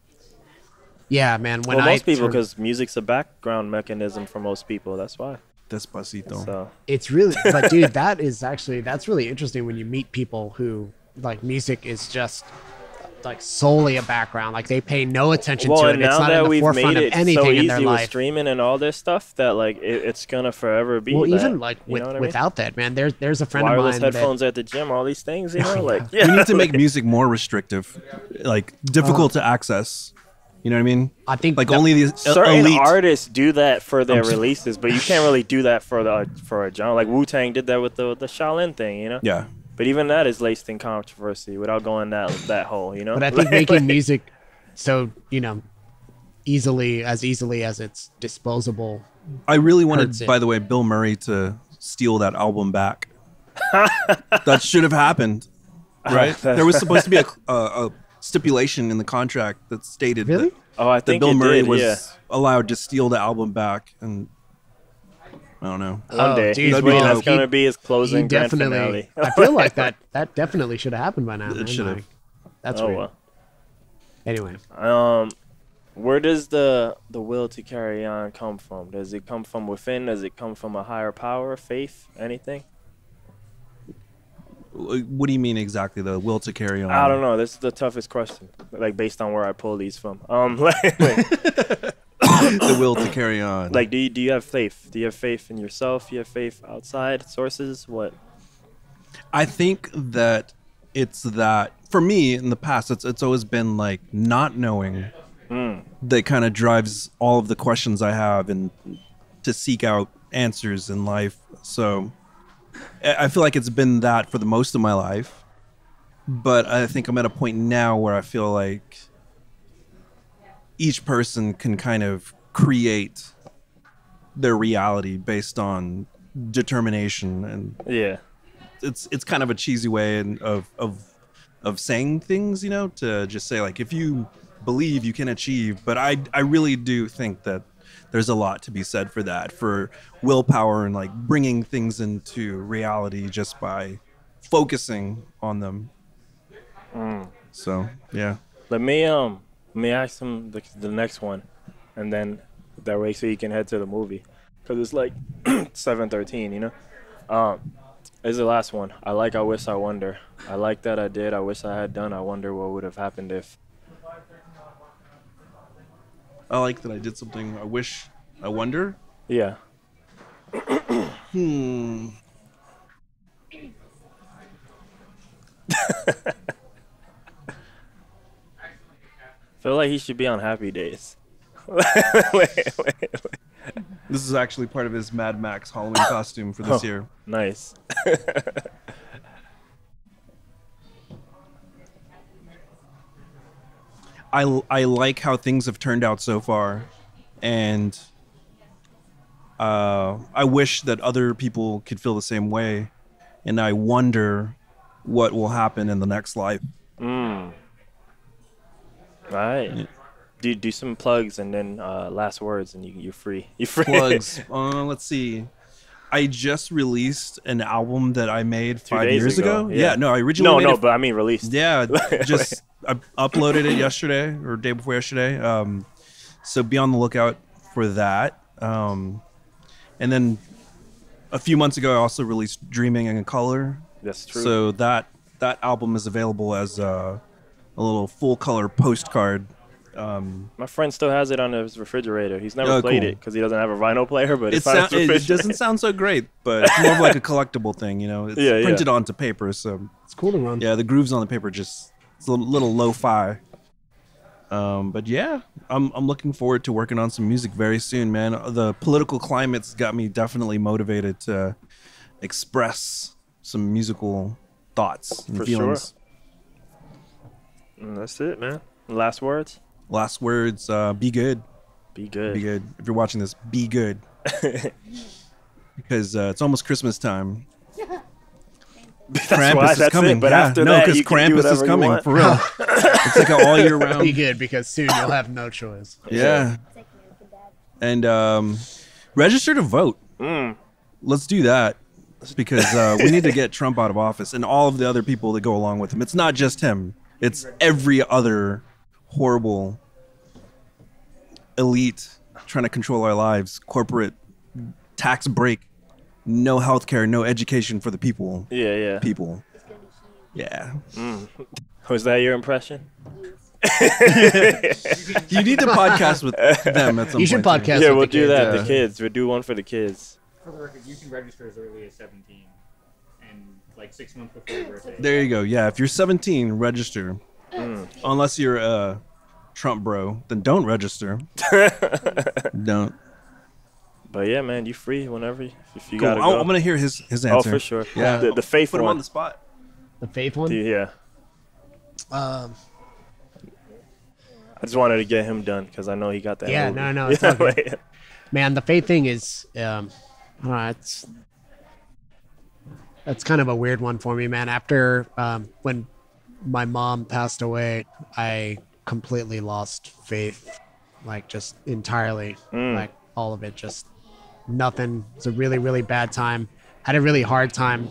Speaker 2: yeah, man. When
Speaker 3: most people, because music's a background mechanism for most people. That's why.
Speaker 1: Despacito.
Speaker 3: So.
Speaker 2: It's really, but dude, that's really interesting when you meet people who like music is just like solely a background. Like they pay no attention to it.
Speaker 3: And
Speaker 2: It's
Speaker 3: now
Speaker 2: not
Speaker 3: that
Speaker 2: in the
Speaker 3: we've
Speaker 2: forefront
Speaker 3: made
Speaker 2: of
Speaker 3: it
Speaker 2: anything
Speaker 3: so
Speaker 2: in
Speaker 3: easy
Speaker 2: their
Speaker 3: with
Speaker 2: life.
Speaker 3: streaming and all this stuff, that like it's gonna forever be.
Speaker 2: Well,
Speaker 3: that,
Speaker 2: even like without that, man. There's a friend
Speaker 3: wireless
Speaker 2: of mine.
Speaker 3: headphones at the gym, all these things, you know, like
Speaker 1: We need to make music more restrictive, like difficult to access. You know what I mean?
Speaker 2: I think
Speaker 1: like only these
Speaker 3: certain
Speaker 1: elite
Speaker 3: artists do that for their releases, but you can't really do that for a genre. Like Wu-Tang did that with the Shaolin thing, you know?
Speaker 1: Yeah.
Speaker 3: But even that is laced in controversy without going that hole, you know?
Speaker 2: But I think making music so, you know, easily as it's disposable.
Speaker 1: I really wanted, by the way, Bill Murray to steal that album back. That should have happened, right? There was supposed to be a stipulation in the contract that stated that,
Speaker 3: I think
Speaker 1: Bill Murray
Speaker 3: did,
Speaker 1: was allowed to steal the album back, and I don't know.
Speaker 3: One day,
Speaker 2: geez,
Speaker 3: that's gonna be his closing grand finale.
Speaker 2: I feel like that definitely should have happened by now.
Speaker 1: It should have.
Speaker 2: That's weird.
Speaker 3: Well.
Speaker 2: Anyway,
Speaker 3: where does the will to carry on come from? Does it come from within? Does it come from a higher power, faith, anything?
Speaker 1: What do you mean exactly? The will to carry on?
Speaker 3: I don't know. This is the toughest question. Like based on where I pull these from.
Speaker 1: The will to carry on.
Speaker 3: Like, do you have faith? Do you have faith in yourself? Do you have faith outside sources? What?
Speaker 1: I think that it's that for me in the past, it's always been like not knowing that kind of drives all of the questions I have and to seek out answers in life. So I feel like it's been that for the most of my life, but I think I'm at a point now where I feel like each person can kind of create their reality based on determination, and
Speaker 3: Yeah.
Speaker 1: it's kind of a cheesy way of saying things, you know, to just say like if you believe you can achieve, but I really do think that there's a lot to be said for that, for willpower and like bringing things into reality just by focusing on them. So yeah.
Speaker 3: Let me ask him the next one, and then that way so you can head to the movie, because it's like 7:13, you know. Is the last one. I wish, I wonder. I like that I did. I wish I had done. I wonder what would have happened if.
Speaker 1: I like that I did something. I wish. I wonder.
Speaker 3: Yeah. Feel like he should be on Happy Days. wait.
Speaker 1: This is actually part of his Mad Max Halloween costume for this year.
Speaker 3: Nice.
Speaker 1: I like how things have turned out so far, and I wish that other people could feel the same way, and I wonder what will happen in the next life.
Speaker 3: All right.
Speaker 1: Yeah.
Speaker 3: Do some plugs and then last words, and you're free. You're free.
Speaker 1: Plugs. Let's see. I just released an album that I made 5 years ago. Yeah, no, I originally made it.
Speaker 3: But I mean released.
Speaker 1: Yeah, just I uploaded it yesterday or day before yesterday. So be on the lookout for that. And then a few months ago, I also released Dreaming in Color.
Speaker 3: That's true.
Speaker 1: So that album is available as a little full color postcard.
Speaker 3: My friend still has it on his refrigerator. He's never played it because he doesn't have a vinyl player. But
Speaker 1: it doesn't sound so great, but it's more of like a collectible thing, you know. It's printed onto paper, so
Speaker 2: it's cool to run.
Speaker 1: Yeah, the grooves on the paper it's a little lo-fi. But yeah, I'm looking forward to working on some music very soon, man. The political climate's got me definitely motivated to express some musical thoughts and
Speaker 3: For
Speaker 1: feelings.
Speaker 3: Sure. And that's it, man. Last words?
Speaker 1: Last words, be good.
Speaker 3: Be good.
Speaker 1: Be good. If you're watching this, be good. Because it's almost Christmas time. Krampus is coming.
Speaker 3: But
Speaker 1: yeah.
Speaker 3: after
Speaker 1: no,
Speaker 3: that,
Speaker 1: because
Speaker 3: you can do
Speaker 1: Krampus is
Speaker 3: whatever you
Speaker 1: coming
Speaker 3: want.
Speaker 1: for real. It's like an all year round.
Speaker 2: Be good, because soon you'll have no choice.
Speaker 1: Yeah. And register to vote. Let's do that, because we need to get Trump out of office and all of the other people that go along with him. It's not just him. It's every other horrible elite trying to control our lives. Corporate tax break. No healthcare, no education for the people.
Speaker 3: Yeah.
Speaker 1: People. Yeah.
Speaker 3: Was that your impression?
Speaker 1: You need to podcast with them at some point.
Speaker 2: You should
Speaker 1: too.
Speaker 2: podcast.
Speaker 3: Yeah,
Speaker 2: with
Speaker 3: we'll
Speaker 2: the
Speaker 3: do
Speaker 2: kids.
Speaker 3: that.
Speaker 1: Yeah.
Speaker 3: The kids. We'll do one for the kids.
Speaker 5: For the record, you can register as early as 17 and like 6 months before your birthday.
Speaker 1: There you go. Yeah, if you're 17, register. Unless you're a Trump bro, then don't register. Don't.
Speaker 3: But yeah, man, you free whenever if you
Speaker 1: Cool.
Speaker 3: gotta go.
Speaker 1: I'm gonna hear his answer.
Speaker 3: Oh, for sure.
Speaker 1: Yeah.
Speaker 3: The faith
Speaker 1: Put him on
Speaker 3: one.
Speaker 1: the spot.
Speaker 2: The faith one.
Speaker 3: Yeah. I
Speaker 2: Um,
Speaker 3: just wanted to get him done because I know he got that.
Speaker 2: Yeah,
Speaker 3: movie.
Speaker 2: no, it's all good. Man, the faith thing is, that's kind of a weird one for me, man. After when my mom passed away, I completely lost faith, like just entirely, like all of it, just nothing. It's a really, really bad time. Had a really hard time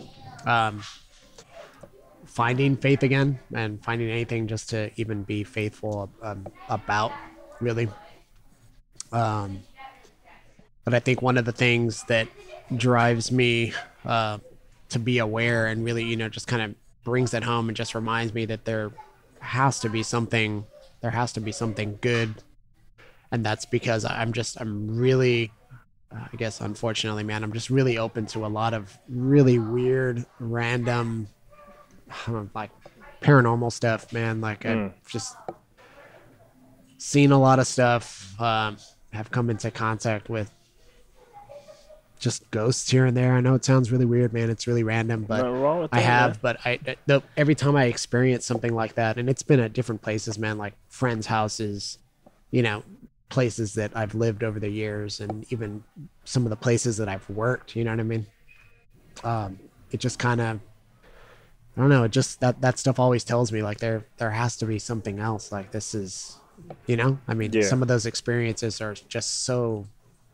Speaker 2: finding faith again and finding anything just to even be faithful about, really. But I think one of the things that drives me to be aware and really, just kind of brings it home and just reminds me that there has to be something good. And that's because I'm really, I guess, unfortunately, man, I'm just really open to a lot of really weird, random, like paranormal stuff, man. Like I've just seen a lot of stuff, have come into contact with just ghosts here and there. I know it sounds really weird, man. It's really random, but
Speaker 3: Nothing wrong with
Speaker 2: I
Speaker 3: that,
Speaker 2: have,
Speaker 3: man.
Speaker 2: but every time I experience something like that, and it's been at different places, man, like friends' houses, places that I've lived over the years, and even some of the places that I've worked, you know what I mean? It just kind of, I don't know. It just, that stuff always tells me like there has to be something else. Like this is, I mean,
Speaker 3: Yeah.
Speaker 2: some of those experiences are just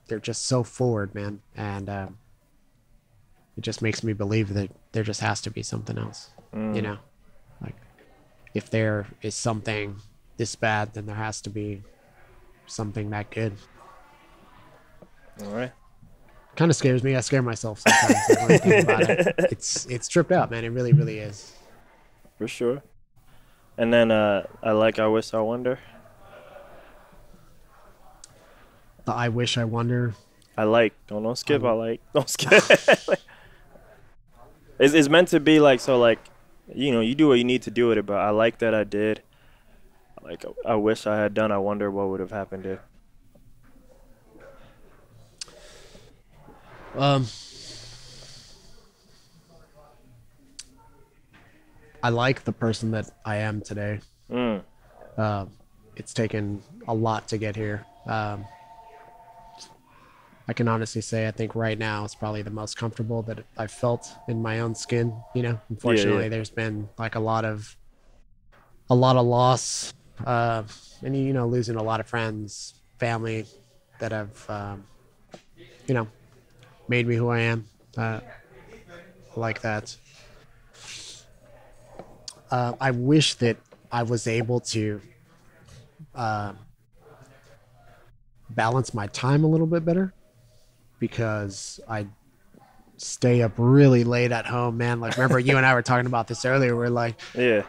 Speaker 2: they're just so forward, man. And it just makes me believe that there just has to be something else, like if there is something this bad, then there has to be something that good.
Speaker 3: All right.
Speaker 2: Kind of scares me. I scare myself sometimes when I think about it. It's tripped out, man. It really, really is.
Speaker 3: For sure. And then I like I Wish I Wonder.
Speaker 2: The I Wish I Wonder.
Speaker 3: I like. Don't skip. I like. Don't skip. It's meant to be like, so like, you do what you need to do with it, but I like that I did. Like, I wish I had done. I wonder what would have happened if.
Speaker 2: I like the person that I am today. It's taken a lot to get here. I can honestly say I think right now it's probably the most comfortable that I've felt in my own skin. Unfortunately, there's been like a lot of loss, and losing a lot of friends, family that have made me who I am. Like that. I wish that I was able to balance my time a little bit better, because I stay up really late at home, man. Like, remember you and I were talking about this earlier. We're like,
Speaker 3: Yeah.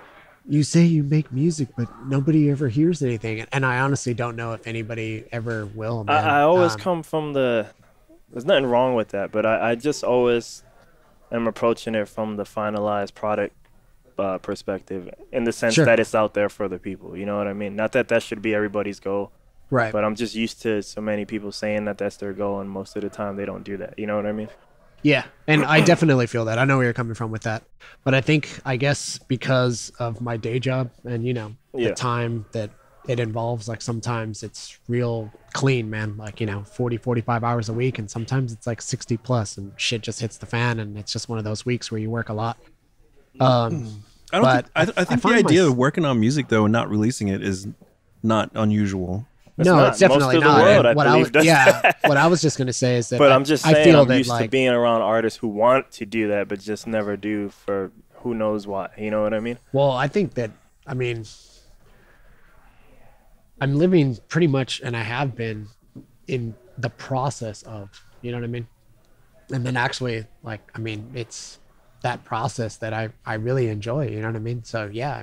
Speaker 2: you say you make music, but nobody ever hears anything. And I honestly don't know if anybody ever will, man.
Speaker 3: I always come from there's nothing wrong with that, but I just always am approaching it from the finalized product perspective, in the sense
Speaker 2: Sure.
Speaker 3: that it's out there for the people. You know what I mean? Not that should be everybody's goal,
Speaker 2: Right.
Speaker 3: but I'm just used to so many people saying that that's their goal, and most of the time they don't do that. You know what I mean?
Speaker 2: Yeah, and I definitely feel that. I know where you're coming from with that. But I guess because of my day job and,
Speaker 3: Yeah.
Speaker 2: the time that it involves, like sometimes it's real clean, man. Like, 40, 45 hours a week. And sometimes it's like 60 plus and shit just hits the fan. And it's just one of those weeks where you work a lot.
Speaker 1: I don't
Speaker 2: But
Speaker 1: think, I think the
Speaker 2: find
Speaker 1: idea of working on music though and not releasing it is not unusual.
Speaker 2: No,
Speaker 3: not.
Speaker 2: it's definitely
Speaker 3: Most of the
Speaker 2: not.
Speaker 3: world,
Speaker 2: And
Speaker 3: I
Speaker 2: what
Speaker 3: believe, does that.
Speaker 2: what I was just gonna say is that
Speaker 3: But I'm just
Speaker 2: I
Speaker 3: saying,
Speaker 2: feel
Speaker 3: I'm
Speaker 2: that
Speaker 3: used to being around artists who want to do that, but just never do for who knows why. You know what I mean?
Speaker 2: well, I think that I'm living pretty much, and I have been in the process of, you know what I mean? And then actually, like, it's that process that I really enjoy, you know what I mean? So yeah,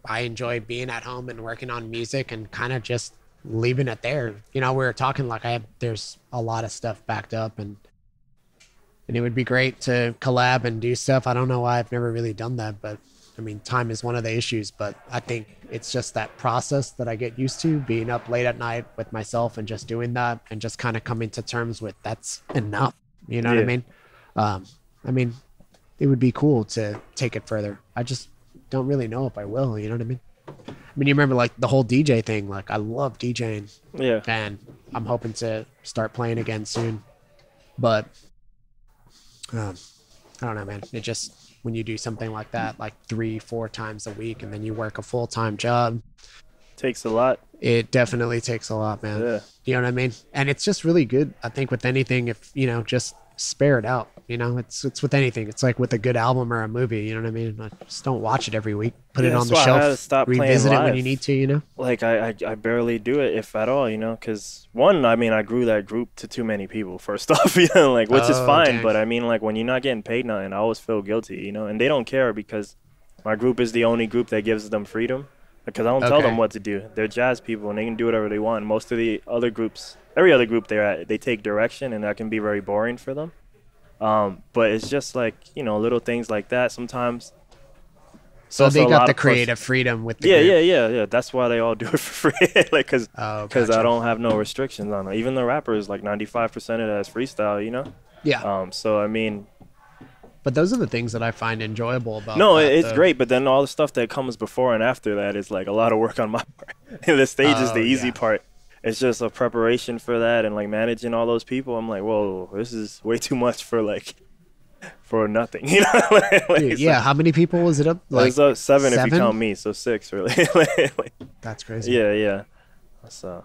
Speaker 2: I enjoy being at home and working on music and kind of just leaving it there. We were talking like there's a lot of stuff backed up and it would be great to collab and do stuff. I don't know why I've never really done that, but time is one of the issues, but I think it's just that process that I get used to, being up late at night with myself and just doing that and just kind of coming to terms with that's enough. You know what I mean? It would be cool to take it further. I just don't really know if I will, you know what I mean? You remember like the whole DJ thing, like I love DJing.
Speaker 3: Yeah.
Speaker 2: And I'm hoping to start playing again soon. But I don't know, man. It just, when you do something like that, like 3-4 times a week, and then you work a full-time job,
Speaker 3: Takes a lot.
Speaker 2: it definitely takes a lot, man.
Speaker 3: Yeah.
Speaker 2: You know what I mean? And it's just really good, I think, with anything, if, just spare it out. It's with anything. It's like with a good album or a movie, you know what I mean? Like, just don't watch it every week. Put it on the
Speaker 3: that's why I had to
Speaker 2: shelf,
Speaker 3: stop playing
Speaker 2: revisit it when
Speaker 3: live.
Speaker 2: you need to,
Speaker 3: Like I barely do it, if at all, because one, I grew that group to too many people, first off, which is fine.
Speaker 2: dang.
Speaker 3: But like when you're not getting paid nothing, I always feel guilty, and they don't care because my group is the only group that gives them freedom, because I don't tell
Speaker 2: Okay.
Speaker 3: them what to do. They're jazz people and they can do whatever they want. Most of the other groups, every other group they're at, they take direction, and that can be very boring for them. But it's just like, little things like that sometimes.
Speaker 2: So
Speaker 3: Also
Speaker 2: they
Speaker 3: a
Speaker 2: got
Speaker 3: lot
Speaker 2: the
Speaker 3: of
Speaker 2: creative freedom with the
Speaker 3: Yeah,
Speaker 2: group.
Speaker 3: yeah. That's why they all do it for free, because
Speaker 2: Gotcha.
Speaker 3: I don't have no restrictions on it. Even the rappers, like 95% of that is freestyle,
Speaker 2: Yeah.
Speaker 3: So
Speaker 2: But those are the things that I find enjoyable about
Speaker 3: no,
Speaker 2: that,
Speaker 3: it's
Speaker 2: though.
Speaker 3: great. But then all the stuff that comes before and after that is like a lot of work on my part. The stage is the easy
Speaker 2: yeah.
Speaker 3: part. It's just a preparation for that and like managing all those people. I'm like, whoa, this is way too much for nothing,
Speaker 2: Dude, yeah, how many people was it up? Like
Speaker 3: it's up 7 if you
Speaker 2: 7?
Speaker 3: count me, so 6 really.
Speaker 2: That's crazy.
Speaker 3: yeah. So.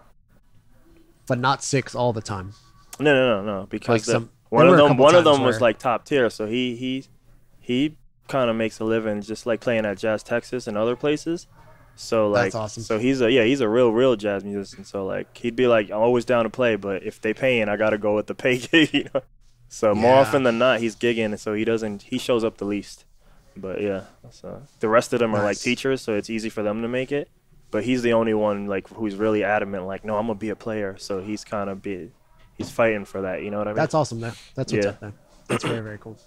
Speaker 2: But not 6 all the time.
Speaker 3: No. Because
Speaker 2: Like
Speaker 3: one
Speaker 2: there
Speaker 3: of
Speaker 2: were a
Speaker 3: them,
Speaker 2: couple
Speaker 3: was
Speaker 2: times where-
Speaker 3: like top tier. So he kind of makes a living just like playing at Jazz Texas and other places. So like,
Speaker 2: That's awesome.
Speaker 3: So he's a real jazz musician. So like he'd be like, I'm always down to play, but if they paying, I gotta go with the pay gig. So more
Speaker 2: Yeah.
Speaker 3: often than not, he's gigging. So he shows up the least. But yeah, so the rest of them are like
Speaker 2: Nice.
Speaker 3: teachers, so it's easy for them to make it. But he's the only one like who's really adamant, like, no, I'm gonna be a player. So he's he's fighting for that. You know what I mean?
Speaker 2: That's awesome, though. That's what's
Speaker 3: Yeah.
Speaker 2: up there. That's very, very cool.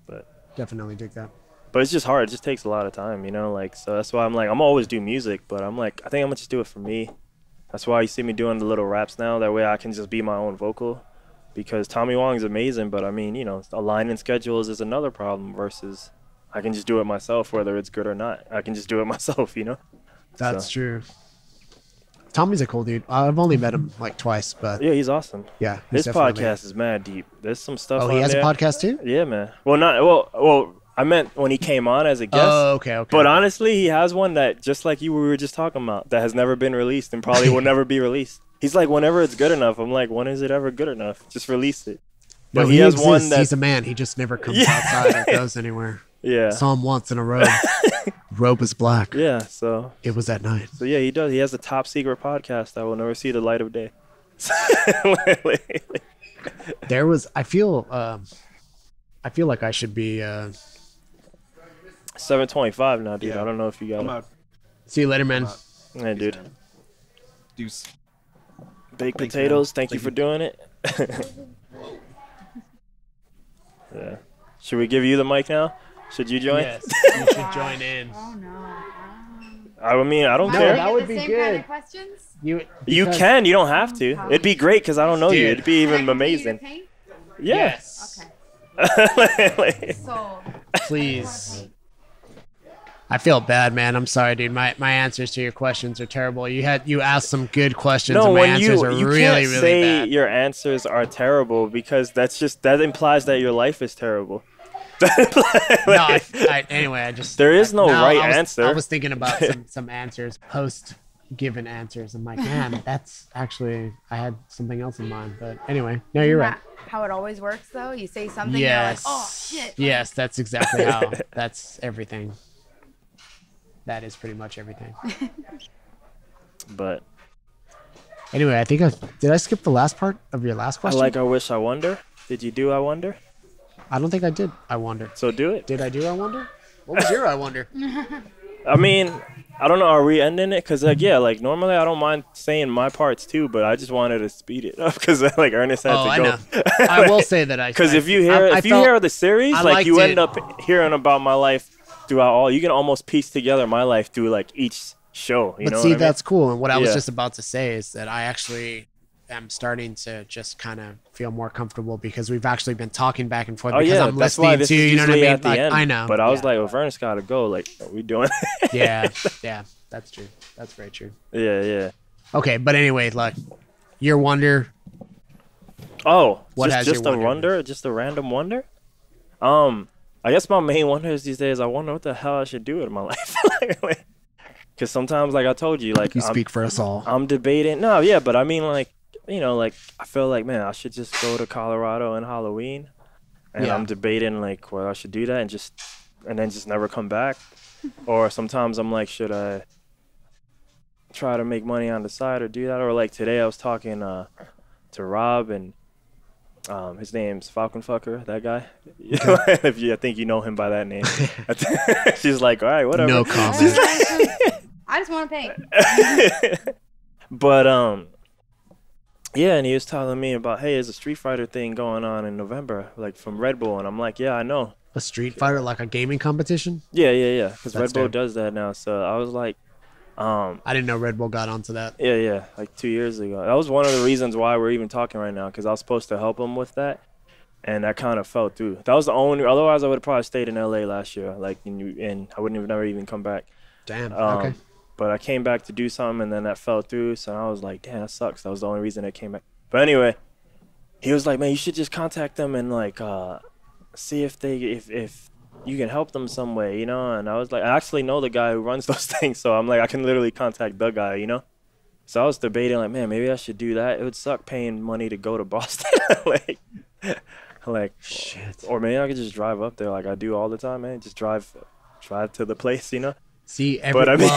Speaker 3: But
Speaker 2: Definitely dig that.
Speaker 3: it's just hard. It just takes a lot of time, Like, so that's why I'm like, I'm always do music, but I'm like, I think I'm gonna just do it for me. That's why you see me doing the little raps now. That way I can just be my own vocal. Because Tommy Wong's amazing, but aligning schedules is another problem versus I can just do it myself, whether it's good or not. I can just do it myself,
Speaker 2: That's
Speaker 3: So.
Speaker 2: true. Tommy's a cool dude. I've only met him like twice, but
Speaker 3: Yeah, he's awesome.
Speaker 2: yeah.
Speaker 3: His
Speaker 2: he's definitely-
Speaker 3: podcast is mad deep. There's some stuff.
Speaker 2: Oh, he
Speaker 3: on
Speaker 2: has
Speaker 3: there.
Speaker 2: a podcast too?
Speaker 3: Yeah, man. Well, I meant when he came on as a guest.
Speaker 2: Oh, okay.
Speaker 3: But honestly, he has one that, just like we were just talking about, that has never been released and probably will never be released. He's like, whenever it's good enough. I'm like, when is it ever good enough? Just release it. But
Speaker 2: No,
Speaker 3: he has
Speaker 2: exists.
Speaker 3: one that,
Speaker 2: He's a man. He just never comes
Speaker 3: Yeah.
Speaker 2: outside or goes anywhere.
Speaker 3: yeah,
Speaker 2: Saw him once in a robe. Robe was black.
Speaker 3: yeah. So
Speaker 2: It was at night.
Speaker 3: yeah, he does. He has a top secret podcast that will never see the light of day.
Speaker 2: There was. I feel like I should be.
Speaker 3: 7:25 now, dude.
Speaker 1: Yeah.
Speaker 3: I don't know if you got
Speaker 1: I'm
Speaker 3: it.
Speaker 1: out.
Speaker 2: See you later, man.
Speaker 3: Yeah, dude.
Speaker 1: Deuce.
Speaker 3: Baked
Speaker 1: Thanks,
Speaker 3: potatoes.
Speaker 1: man.
Speaker 3: Thank you
Speaker 1: Thank
Speaker 3: for
Speaker 1: you.
Speaker 3: doing it. Yeah. Should we give you the mic now? Should you join?
Speaker 2: Yes, you should join in.
Speaker 4: Oh no.
Speaker 3: I mean, I don't
Speaker 4: Am I
Speaker 3: care.
Speaker 4: gonna
Speaker 2: that
Speaker 4: get
Speaker 2: would
Speaker 4: the
Speaker 2: be
Speaker 4: same kind
Speaker 2: good.
Speaker 4: of questions?
Speaker 3: You can. You don't have to. It'd be great because I don't know you.
Speaker 2: Dude.
Speaker 3: It'd be
Speaker 4: Can I
Speaker 3: even
Speaker 4: continue to
Speaker 3: amazing.
Speaker 4: paint?
Speaker 3: Yeah.
Speaker 2: Yes.
Speaker 4: Okay.
Speaker 3: Like,
Speaker 4: So.
Speaker 2: Please. I feel bad, man. I'm sorry, dude. My answers to your questions are terrible. You asked some good questions,
Speaker 3: no,
Speaker 2: and my
Speaker 3: when
Speaker 2: answers are
Speaker 3: you
Speaker 2: really,
Speaker 3: can't
Speaker 2: really
Speaker 3: say
Speaker 2: bad.
Speaker 3: your answers are terrible because that implies that your life is terrible.
Speaker 2: Anyway, I just
Speaker 3: there is no
Speaker 2: now
Speaker 3: right
Speaker 2: I was,
Speaker 3: answer.
Speaker 2: I was thinking about some answers post given answers. I'm like, man, that's actually I had something else in mind. But anyway, no, you're right.
Speaker 4: How it always works, though. You say something,
Speaker 2: Yes.
Speaker 4: you're like, oh shit.
Speaker 2: Yes, that's exactly how. That's everything. That is pretty much everything.
Speaker 3: But
Speaker 2: Anyway, I think did I skip the last part of your last question?
Speaker 3: I wish, I wonder. Did you do I wonder?
Speaker 2: I don't think I did. I wonder.
Speaker 3: So do it.
Speaker 2: Did I do I wonder? What was your I wonder?
Speaker 3: I mean, I don't know. Are we ending it? Because normally I don't mind saying my parts too, but I just wanted to speed it up because like Ernest had to go.
Speaker 2: I know. I will say that
Speaker 3: Because if you hear the series,
Speaker 2: I
Speaker 3: like you
Speaker 2: liked
Speaker 3: end
Speaker 2: it.
Speaker 3: up hearing about my life throughout all. You can almost piece together my life through like each show. You
Speaker 2: But
Speaker 3: know
Speaker 2: see,
Speaker 3: what I mean?
Speaker 2: that's cool. And what I was
Speaker 3: Yeah.
Speaker 2: just about to say is that I actually am starting to just kind of feel more comfortable because we've actually been talking back and forth
Speaker 3: Oh
Speaker 2: because
Speaker 3: yeah,
Speaker 2: I'm
Speaker 3: that's why
Speaker 2: listening
Speaker 3: this
Speaker 2: to
Speaker 3: is
Speaker 2: you know what I
Speaker 3: usually
Speaker 2: mean.
Speaker 3: at the
Speaker 2: Like,
Speaker 3: end.
Speaker 2: I know.
Speaker 3: But I was
Speaker 2: yeah.
Speaker 3: like, if Ernest gotta go, like, are we doing?
Speaker 2: yeah, that's true. That's very true.
Speaker 3: Yeah.
Speaker 2: Okay, but anyway, like your wonder.
Speaker 3: Oh,
Speaker 2: What has
Speaker 3: just
Speaker 2: your
Speaker 3: a
Speaker 2: wonder
Speaker 3: wonder, just a random wonder. I guess my main wonder is these days I wonder what the hell I should do with my life. Because sometimes, like I told you, like
Speaker 2: You speak for us all.
Speaker 3: I'm debating. No, yeah, but I mean, like, like I feel like, man, I should just go to Colorado on Halloween, and
Speaker 2: Yeah.
Speaker 3: I'm debating like whether I should do that and then just never come back, or sometimes I'm like, should I try to make money on the side or do that, or like today I was talking to Rob and his name's Falcon Fucker, that guy. I think you know him by that name. She's like, all right, whatever.
Speaker 2: No comment.
Speaker 4: I just want to pay.
Speaker 3: But yeah, and he was telling me about, hey, there's a Street Fighter thing going on in November, like from Red Bull, and I'm like, yeah, I know.
Speaker 2: A Street Fighter, like a gaming competition?
Speaker 3: Yeah, because
Speaker 2: That's
Speaker 3: Red Bull
Speaker 2: dope.
Speaker 3: does that now. So I was like,
Speaker 2: I didn't know Red Bull got onto that.
Speaker 3: yeah, like 2 years ago. That was one of the reasons why we're even talking right now, because I was supposed to help him with that, and that kind of fell through. That was the only. Otherwise, I would have probably stayed in LA last year, like, and I wouldn't have never even come back.
Speaker 2: Damn. Okay.
Speaker 3: But I came back to do something, and then that fell through. So I was like, damn, that sucks. That was the only reason I came back. But anyway, he was like, man, you should just contact them and like see if you can help them some way, And I was like, I actually know the guy who runs those things, so I'm like, I can literally contact the guy, So I was debating, like, man, maybe I should do that. It would suck paying money to go to Boston, like
Speaker 2: Shit.
Speaker 3: or maybe I could just drive up there like I do all the time, man. Just drive to the place,
Speaker 2: See,
Speaker 3: But I mean,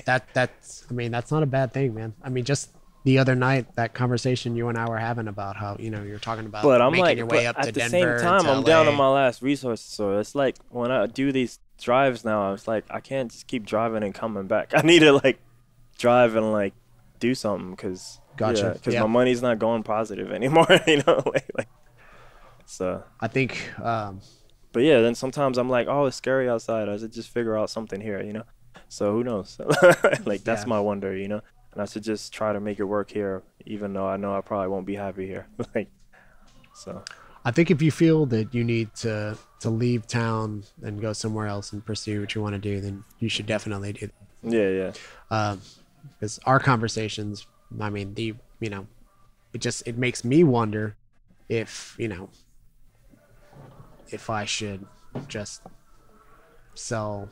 Speaker 2: that's. I mean, that's not a bad thing, man. I mean, just the other night, that conversation you and I were having about how you're talking about
Speaker 3: But I'm
Speaker 2: making
Speaker 3: like,
Speaker 2: your way
Speaker 3: but
Speaker 2: up to
Speaker 3: at the
Speaker 2: Denver.
Speaker 3: same time,
Speaker 2: to
Speaker 3: I'm down
Speaker 2: LA.
Speaker 3: on my last resources. So it's like when I do these drives now, it's like I can't just keep driving and coming back. I need to like drive and like do something because
Speaker 2: Gotcha.
Speaker 3: Because
Speaker 2: Yeah.
Speaker 3: my money's not going positive anymore. Like so.
Speaker 2: I think.
Speaker 3: But yeah, then sometimes I'm like, oh, it's scary outside. I should just figure out something here, So who knows? Like that's
Speaker 2: Yeah.
Speaker 3: my wonder, And I should just try to make it work here, even though I know I probably won't be happy here. So.
Speaker 2: I think if you feel that you need to leave town and go somewhere else and pursue what you want to do, then you should definitely do that.
Speaker 3: Yeah.
Speaker 2: Because our conversations, I mean, it makes me wonder if if I should just sell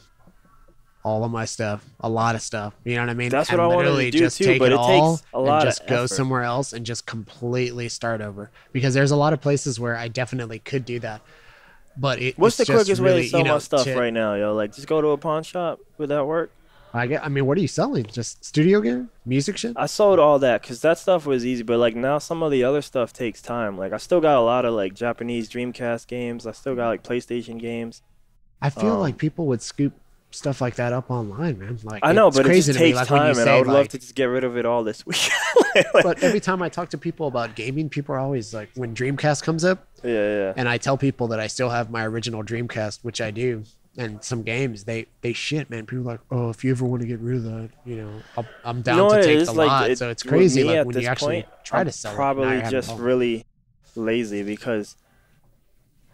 Speaker 2: all of my stuff, a lot of stuff, you know what I mean?
Speaker 3: That's what
Speaker 2: and
Speaker 3: I wanted to
Speaker 2: literally
Speaker 3: do
Speaker 2: just
Speaker 3: too,
Speaker 2: take
Speaker 3: but
Speaker 2: it
Speaker 3: it
Speaker 2: all
Speaker 3: takes a lot
Speaker 2: and
Speaker 3: of
Speaker 2: just go
Speaker 3: effort.
Speaker 2: somewhere else and just completely start over. Because there's a lot of places where I definitely could do that. But
Speaker 3: What's the
Speaker 2: it's just
Speaker 3: quickest
Speaker 2: really,
Speaker 3: way to sell my stuff
Speaker 2: to-
Speaker 3: right now, yo? Like, just go to a pawn shop. Would that work?
Speaker 2: I mean, what are you selling? Just studio gear, music shit?
Speaker 3: I sold all that because that stuff was easy, but like now some of the other stuff takes time. Like I still got a lot of like Japanese Dreamcast games. I still got like PlayStation games.
Speaker 2: I feel like people would scoop stuff like that up online, man. Like
Speaker 3: I know,
Speaker 2: it's
Speaker 3: but it
Speaker 2: crazy
Speaker 3: just
Speaker 2: to me.
Speaker 3: takes
Speaker 2: Like when you
Speaker 3: time, and
Speaker 2: say,
Speaker 3: I would love
Speaker 2: like-
Speaker 3: to just get rid of it all this week.
Speaker 2: But every time I talk to people about gaming, people are always like, when Dreamcast comes up,
Speaker 3: yeah.
Speaker 2: and I tell people that I still have my original Dreamcast, which I do, and some games they shit, man. People are like, oh, if you ever want to get rid of that, I'm down
Speaker 3: You know
Speaker 2: to
Speaker 3: what it
Speaker 2: take
Speaker 3: is?
Speaker 2: the
Speaker 3: Like,
Speaker 2: lot.
Speaker 3: it-
Speaker 2: So it's
Speaker 3: with
Speaker 2: crazy,
Speaker 3: me
Speaker 2: like
Speaker 3: at
Speaker 2: when
Speaker 3: this
Speaker 2: you actually
Speaker 3: point,
Speaker 2: try
Speaker 3: I'm
Speaker 2: to sell it.
Speaker 3: probably
Speaker 2: now you're having
Speaker 3: just
Speaker 2: a problem.
Speaker 3: really lazy because,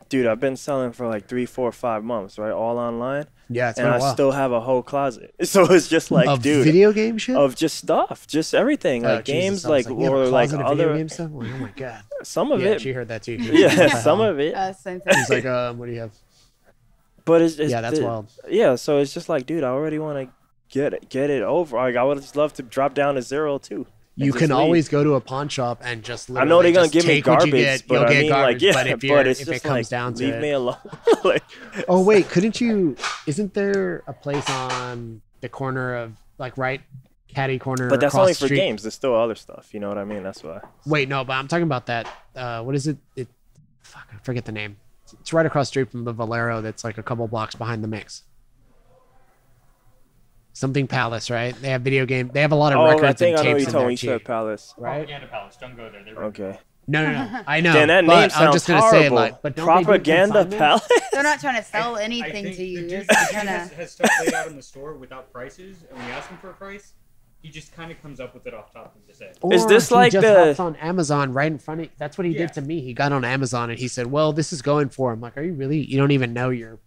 Speaker 3: dude, I've been selling for like 3, 4, 5 months, right? All online.
Speaker 2: Yeah, it's
Speaker 3: and
Speaker 2: been a
Speaker 3: I
Speaker 2: while.
Speaker 3: still have a whole closet. So it's just like,
Speaker 2: Of
Speaker 3: dude,
Speaker 2: video game shit?
Speaker 3: of just stuff, just everything,
Speaker 2: Oh,
Speaker 3: like
Speaker 2: Jesus,
Speaker 3: games,
Speaker 2: I was
Speaker 3: like
Speaker 2: you have a
Speaker 3: or like
Speaker 2: closet of video
Speaker 3: other
Speaker 2: game stuff? Like, oh my god.
Speaker 3: some of
Speaker 2: Yeah,
Speaker 3: it.
Speaker 2: she heard that too.
Speaker 3: Yeah, some of it.
Speaker 4: Same thing.
Speaker 2: She's like, what do you have?
Speaker 3: But it's
Speaker 2: Yeah, that's wild.
Speaker 3: Yeah, so it's just like, dude, I already want to get it over. Like I would just love to drop down to 0 too.
Speaker 2: You
Speaker 3: just
Speaker 2: can
Speaker 3: leave.
Speaker 2: always go to a pawn shop and just
Speaker 3: I know they're gonna give me
Speaker 2: take what you
Speaker 3: garbage,
Speaker 2: get,
Speaker 3: but
Speaker 2: you'll
Speaker 3: I
Speaker 2: get
Speaker 3: mean,
Speaker 2: garbage.
Speaker 3: like, yeah,
Speaker 2: but if,
Speaker 3: it's
Speaker 2: if
Speaker 3: just
Speaker 2: it comes
Speaker 3: like,
Speaker 2: down to
Speaker 3: leave
Speaker 2: it.
Speaker 3: me alone. Like,
Speaker 2: Oh wait, couldn't you? Isn't there a place on the corner of like right caddy corner?
Speaker 3: but that's
Speaker 2: across
Speaker 3: only
Speaker 2: the
Speaker 3: for
Speaker 2: street?
Speaker 3: games. There's still other stuff. You know what I mean? That's why.
Speaker 2: Wait, no, but I'm talking about that. What is it? Fuck, I forget the name. It's right across the street from the Valero. That's like a couple blocks behind the Mix. Something Palace, right? They have video game. They have a lot of
Speaker 3: Oh,
Speaker 2: records
Speaker 3: I think
Speaker 2: and
Speaker 3: I know
Speaker 2: tapes
Speaker 3: you
Speaker 2: in
Speaker 3: told
Speaker 2: there
Speaker 3: me. You
Speaker 2: too.
Speaker 3: said Palace.
Speaker 2: Right?
Speaker 5: Propaganda Palace. Don't go there. They're
Speaker 3: Okay.
Speaker 2: No. I know.
Speaker 3: Damn, that
Speaker 2: but
Speaker 3: name
Speaker 2: I'm
Speaker 3: sounds
Speaker 2: just gonna
Speaker 3: horrible.
Speaker 2: say like, but don't they do
Speaker 3: Propaganda
Speaker 2: consignment?
Speaker 3: Palace.
Speaker 4: They're not trying to sell
Speaker 5: I
Speaker 4: anything
Speaker 5: think
Speaker 4: to you.
Speaker 5: the
Speaker 4: They're
Speaker 5: dude
Speaker 4: just trying to.
Speaker 5: has stuff laid out in the store without prices, and when you ask him for a price, he just kind of comes up with it off top of his head.
Speaker 2: Or
Speaker 3: Is this
Speaker 2: he
Speaker 3: like
Speaker 2: just
Speaker 3: the-
Speaker 2: hops on Amazon right in front of? That's what he
Speaker 5: Yeah.
Speaker 2: did to me. He got on Amazon and he said, "Well, this is going for." I'm like, "Are you really? You don't even know you're."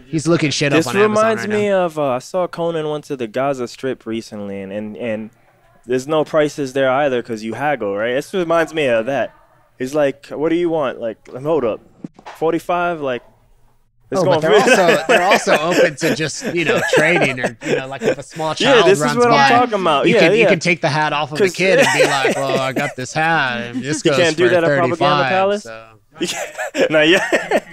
Speaker 2: He's looking shit
Speaker 3: This
Speaker 2: up on Amazon
Speaker 3: reminds
Speaker 2: right
Speaker 3: me
Speaker 2: now.
Speaker 3: of I saw Conan went to the Gaza Strip recently, and there's no prices there either because you haggle, right? This reminds me of that. He's like, "What do you want?" Like, hold up, 45. Like, it's
Speaker 2: Oh,
Speaker 3: going
Speaker 2: but they're also open to just trading or like if a small child
Speaker 3: Yeah, this is
Speaker 2: runs
Speaker 3: what
Speaker 2: by,
Speaker 3: I'm talking about.
Speaker 2: You
Speaker 3: Yeah,
Speaker 2: can
Speaker 3: yeah.
Speaker 2: you can take the hat off of the
Speaker 3: 'Cause-
Speaker 2: kid and be like, "Well, I got this hat and this goes
Speaker 3: can't
Speaker 2: for
Speaker 3: do that at Propaganda
Speaker 2: 35."
Speaker 3: Palace?
Speaker 2: So.
Speaker 3: Not yet.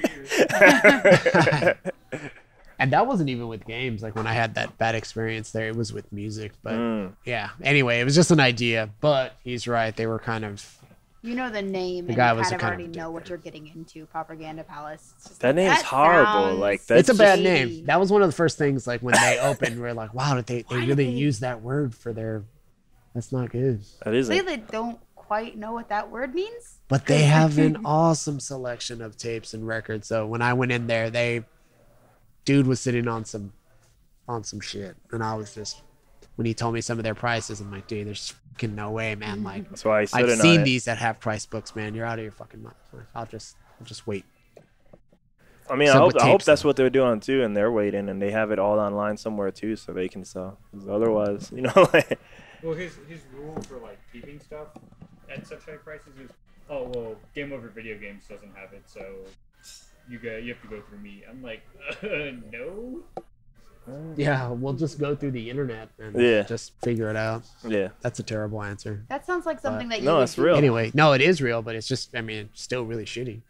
Speaker 2: And that wasn't even with games. Like when I had that bad experience there, it was with music. But
Speaker 3: Mm.
Speaker 2: yeah. Anyway, it was just an idea. But he's right. They were kind of.
Speaker 4: You know the name,
Speaker 2: The
Speaker 4: and
Speaker 2: guy
Speaker 4: you
Speaker 2: was
Speaker 4: kind
Speaker 2: a
Speaker 4: of
Speaker 2: kind of
Speaker 4: already
Speaker 2: dick,
Speaker 4: know what
Speaker 2: right?
Speaker 4: you're getting into. Propaganda Palace. It's just
Speaker 3: That
Speaker 4: like,
Speaker 3: name's horrible.
Speaker 4: sounds
Speaker 3: Like, that's
Speaker 2: It's a bad
Speaker 4: shady.
Speaker 2: name. That was one of the first things. Like when they opened, we are like, "Wow, did they
Speaker 4: Why did
Speaker 2: really
Speaker 4: they-
Speaker 2: use that word for their?" That's not good.
Speaker 3: That is
Speaker 4: Say
Speaker 3: it.
Speaker 4: they don't quite know what that word means.
Speaker 2: But they have an awesome selection of tapes and records. So when I went in there, dude was sitting on some shit, and I was just when he told me some of their prices, I'm like, dude, there's fucking no way, man. Like
Speaker 3: That's why I said
Speaker 2: I've
Speaker 3: it.
Speaker 2: seen these that have price books, man. You're out of your fucking mind. Like, I'll just wait.
Speaker 3: I mean,
Speaker 2: Some
Speaker 3: I
Speaker 2: with
Speaker 3: hope
Speaker 2: tapes,
Speaker 3: that's
Speaker 2: though.
Speaker 3: what they're doing too, and they're waiting, and they have it all online somewhere too, so they can sell. 'Cause otherwise, like,
Speaker 5: Well, his rule for like keeping stuff at such high prices is, oh well, Game Over Video Games doesn't have it, so you have to go through me. I'm like, no.
Speaker 2: Yeah, we'll just go through the internet and
Speaker 3: Yeah.
Speaker 2: just figure it out.
Speaker 3: yeah.
Speaker 2: That's a terrible answer.
Speaker 4: That sounds like something that you.
Speaker 3: No,
Speaker 4: would
Speaker 3: it's
Speaker 4: do.
Speaker 3: real.
Speaker 2: Anyway, no, it is real, but it's just, I mean, it's still really shitty.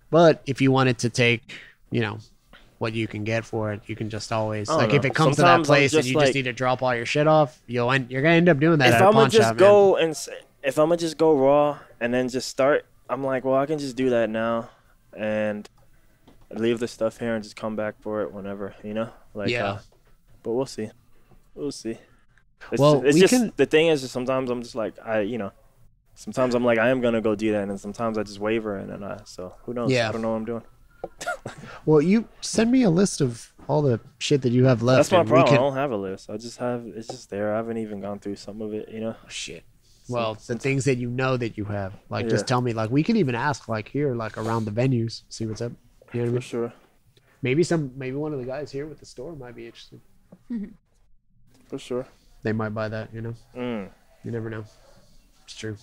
Speaker 2: But if you wanted to take, what you can get for it, you can just always
Speaker 3: I don't
Speaker 2: like if
Speaker 3: know.
Speaker 2: it comes
Speaker 3: Sometimes
Speaker 2: to that
Speaker 3: I'm
Speaker 2: place and
Speaker 3: just
Speaker 2: you
Speaker 3: like-
Speaker 2: just need to drop all your shit off, you're gonna end up doing that
Speaker 3: If
Speaker 2: at a
Speaker 3: I'm
Speaker 2: pawn
Speaker 3: gonna just
Speaker 2: shop,
Speaker 3: go and if I'm gonna just go raw and then just start, I'm like, well, I can just do that now, and leave the stuff here and just come back for it whenever, Like,
Speaker 2: Yeah.
Speaker 3: But we'll see. We'll see.
Speaker 2: Well,
Speaker 3: it's
Speaker 2: we
Speaker 3: just
Speaker 2: can-
Speaker 3: the thing is, just sometimes I'm just like sometimes I'm like I am gonna go do that, and then sometimes I just waver, and then so who knows?
Speaker 2: Yeah.
Speaker 3: I don't know what I'm doing.
Speaker 2: Well, you send me a list of all the shit that you have left.
Speaker 3: That's my
Speaker 2: and we
Speaker 3: problem. I
Speaker 2: can-
Speaker 3: don't have a list. I just have it's just there. I haven't even gone through some of it.
Speaker 2: Shit. Well, the things that you know that you have, like,
Speaker 3: Yeah.
Speaker 2: just tell me. Like, we can even ask, like, here, like, around the venues, see what's up. You know what I
Speaker 3: For
Speaker 2: mean?
Speaker 3: sure.
Speaker 2: Maybe one of the guys here with the store might be interested.
Speaker 3: For sure.
Speaker 2: They might buy that.
Speaker 3: Mm.
Speaker 2: You never know. It's true.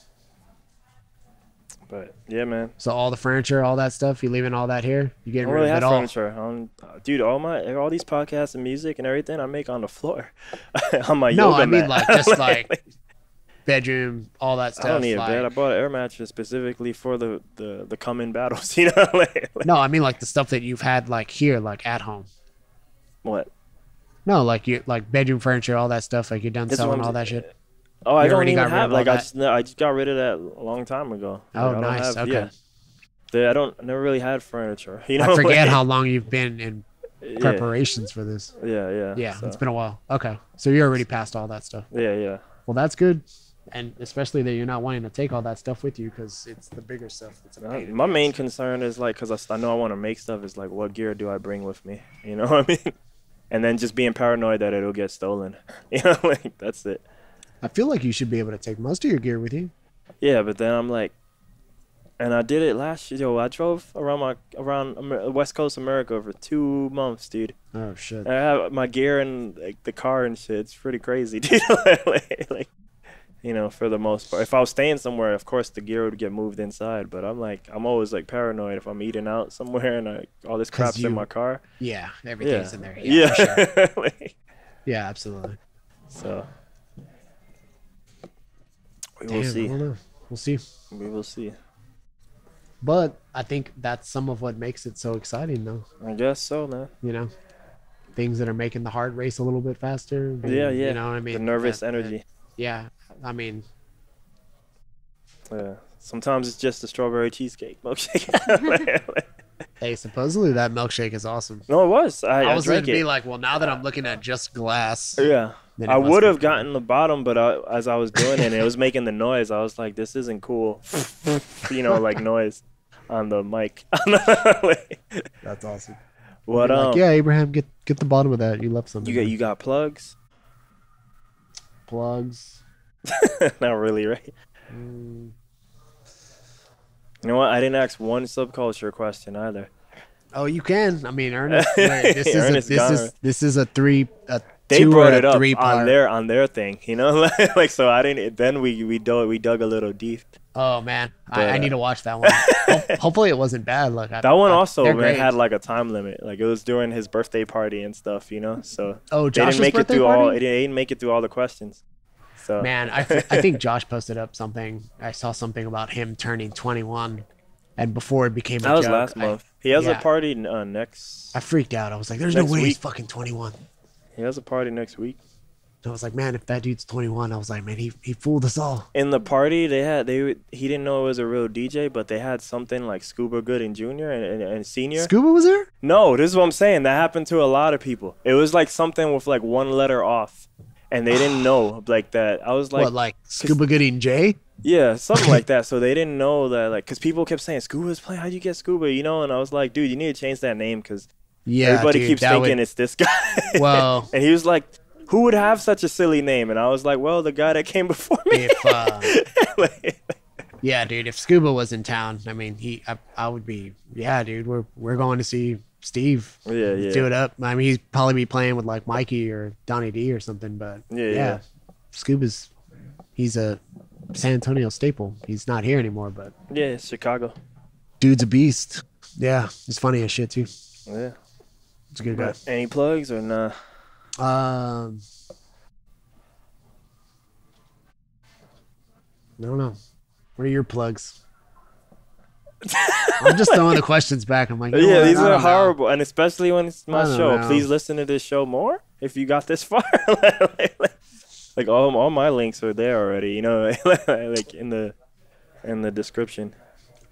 Speaker 3: But yeah, man.
Speaker 2: So all the furniture, all that stuff, you leaving all that here? You
Speaker 3: I
Speaker 2: getting
Speaker 3: don't
Speaker 2: rid
Speaker 3: really
Speaker 2: of
Speaker 3: have
Speaker 2: it all?
Speaker 3: furniture. Dude, all these podcasts and music and everything I make on the floor, on my
Speaker 2: No,
Speaker 3: yoga
Speaker 2: I mean
Speaker 3: mat.
Speaker 2: like just like bedroom, all that stuff.
Speaker 3: I don't need a
Speaker 2: like,
Speaker 3: bed. I bought an air mattress specifically for the coming battles.
Speaker 2: No, I mean like the stuff that you've had like here, like at home.
Speaker 3: What?
Speaker 2: No, like you like bedroom furniture, all that stuff. Like you're done
Speaker 3: This
Speaker 2: selling
Speaker 3: one's-
Speaker 2: all that shit.
Speaker 3: Oh, I
Speaker 2: You
Speaker 3: don't
Speaker 2: already
Speaker 3: even
Speaker 2: got rid
Speaker 3: have
Speaker 2: of
Speaker 3: like
Speaker 2: all
Speaker 3: I just got rid of that a long time ago.
Speaker 2: Oh,
Speaker 3: Like, I don't
Speaker 2: nice.
Speaker 3: have-
Speaker 2: Okay.
Speaker 3: I never really had furniture.
Speaker 2: I forget how long you've been in
Speaker 3: Yeah.
Speaker 2: preparations for this.
Speaker 3: Yeah.
Speaker 2: Yeah,
Speaker 3: so,
Speaker 2: it's been a while. Okay, so you're already past all that stuff.
Speaker 3: yeah.
Speaker 2: Well, that's good, and especially that you're not wanting to take all that stuff with you because it's the bigger stuff. That's a pain in
Speaker 3: My
Speaker 2: the
Speaker 3: main
Speaker 2: ass.
Speaker 3: concern is like, cause I know I want to make stuff. Is like, what gear do I bring with me? You know what I mean? And then just being paranoid that it'll get stolen. Like that's it.
Speaker 2: I feel like you should be able to take most of your gear with you.
Speaker 3: Yeah, but then I'm like, And I did it last year. Yo, I drove around West Coast America for 2 months, dude.
Speaker 2: Oh shit.
Speaker 3: I have my gear in like the car and shit. It's pretty crazy, dude. like, you know, for the most part. If I was staying somewhere, of course the gear would get moved inside. But I'm always like paranoid if I'm eating out somewhere and all this crap's in my car.
Speaker 2: Yeah, everything's in there.
Speaker 3: Yeah.
Speaker 2: For sure.
Speaker 3: Like,
Speaker 2: Yeah, absolutely.
Speaker 3: so we
Speaker 2: Damn,
Speaker 3: will
Speaker 2: I
Speaker 3: see.
Speaker 2: don't know. We'll see.
Speaker 3: We will see.
Speaker 2: But I think that's some of what makes it so exciting, though.
Speaker 3: I guess so, man.
Speaker 2: You know, things that are making the heart race a little bit faster.
Speaker 3: Yeah.
Speaker 2: You know what I mean?
Speaker 3: The nervous energy.
Speaker 2: Yeah, I mean,
Speaker 3: Yeah. Sometimes it's just a strawberry cheesecake milkshake.
Speaker 2: hey, supposedly that milkshake is awesome.
Speaker 3: No, it was. I
Speaker 2: was going
Speaker 3: drank
Speaker 2: to be
Speaker 3: it.
Speaker 2: like, well, now that I'm looking at just glass,
Speaker 3: Yeah.
Speaker 2: then it
Speaker 3: I
Speaker 2: must
Speaker 3: would
Speaker 2: be
Speaker 3: have
Speaker 2: good.
Speaker 3: gotten the bottom, but as I was doing it, it was making the noise. I was like, this isn't cool. You know, like noise on the mic.
Speaker 2: That's awesome.
Speaker 3: What
Speaker 2: Like, yeah, Abraham, get the bottom of that. You left something.
Speaker 3: you got plugs?
Speaker 2: plugs.
Speaker 3: Not really, right?
Speaker 2: Mm.
Speaker 3: You know what? I didn't ask one subculture question either.
Speaker 2: Oh, you can. I mean, Ernest. This is
Speaker 3: Ernest
Speaker 2: this is a three.
Speaker 3: They
Speaker 2: two
Speaker 3: brought
Speaker 2: or
Speaker 3: it
Speaker 2: a
Speaker 3: up
Speaker 2: three-part.
Speaker 3: on their thing, you know, like so. I didn't. Then we dug a little deep.
Speaker 2: Oh man,
Speaker 3: But,
Speaker 2: I need to watch that one. Hopefully, it wasn't bad. Like
Speaker 3: That one also
Speaker 2: they're
Speaker 3: man,
Speaker 2: great.
Speaker 3: had like a time limit. Like it was during his birthday party and stuff, you know. So
Speaker 2: Oh,
Speaker 3: they
Speaker 2: Josh's
Speaker 3: didn't make it
Speaker 2: birthday
Speaker 3: through all.
Speaker 2: party?
Speaker 3: They didn't make it through all the questions. So
Speaker 2: Man, I think Josh posted up something. I saw something about him turning 21, and before it became a
Speaker 3: that was
Speaker 2: joke,
Speaker 3: last month. He has a
Speaker 2: yeah.
Speaker 3: party next.
Speaker 2: I freaked out. I was like, "There's
Speaker 3: Next
Speaker 2: no way he's
Speaker 3: week.
Speaker 2: fucking 21."
Speaker 3: He has a party next week.
Speaker 2: I was like, "Man, if that dude's 21," I was like, "Man, he fooled us all."
Speaker 3: In the party, he didn't know it was a real DJ, but they had something like Scuba Gooding Jr. and Senior.
Speaker 2: Scuba was there?
Speaker 3: No, this is what I'm saying. That happened to a lot of people. It was like something with like one letter off, and they didn't know like that. I was like,
Speaker 2: What, like Scuba Gooding J?
Speaker 3: yeah, something like that. So they didn't know that, like, because people kept saying Scuba's playing. How'd you get Scuba? You know, and I was like, dude, you need to change that name because
Speaker 2: Yeah,
Speaker 3: everybody
Speaker 2: dude,
Speaker 3: keeps
Speaker 2: that
Speaker 3: thinking
Speaker 2: would-
Speaker 3: it's this guy.
Speaker 2: Well,
Speaker 3: and he was like, who would have such a silly name? And I was like, well, the guy that came before me.
Speaker 2: if yeah, dude, if Scuba was in town, I mean, I would be. Yeah, dude, we're going to see Steve.
Speaker 3: Yeah, yeah.
Speaker 2: Do it up. I mean, he's probably be playing with like Mikey or Donnie D or something. But
Speaker 3: Yeah.
Speaker 2: he's a San Antonio staple. He's not here anymore, but
Speaker 3: Yeah, it's Chicago.
Speaker 2: dude's a beast. Yeah, he's funny as shit too.
Speaker 3: Yeah.
Speaker 2: It's a good guy.
Speaker 3: Any plugs or nah?
Speaker 2: I don't know. What are your plugs? I'm just throwing the questions back. I'm like, you know
Speaker 3: Yeah,
Speaker 2: what?
Speaker 3: these
Speaker 2: I
Speaker 3: are
Speaker 2: don't know.
Speaker 3: horrible, and especially when it's my
Speaker 2: I don't
Speaker 3: show.
Speaker 2: know.
Speaker 3: Please listen to this show more if you got this far. like all my links are there already. You know, like in the description.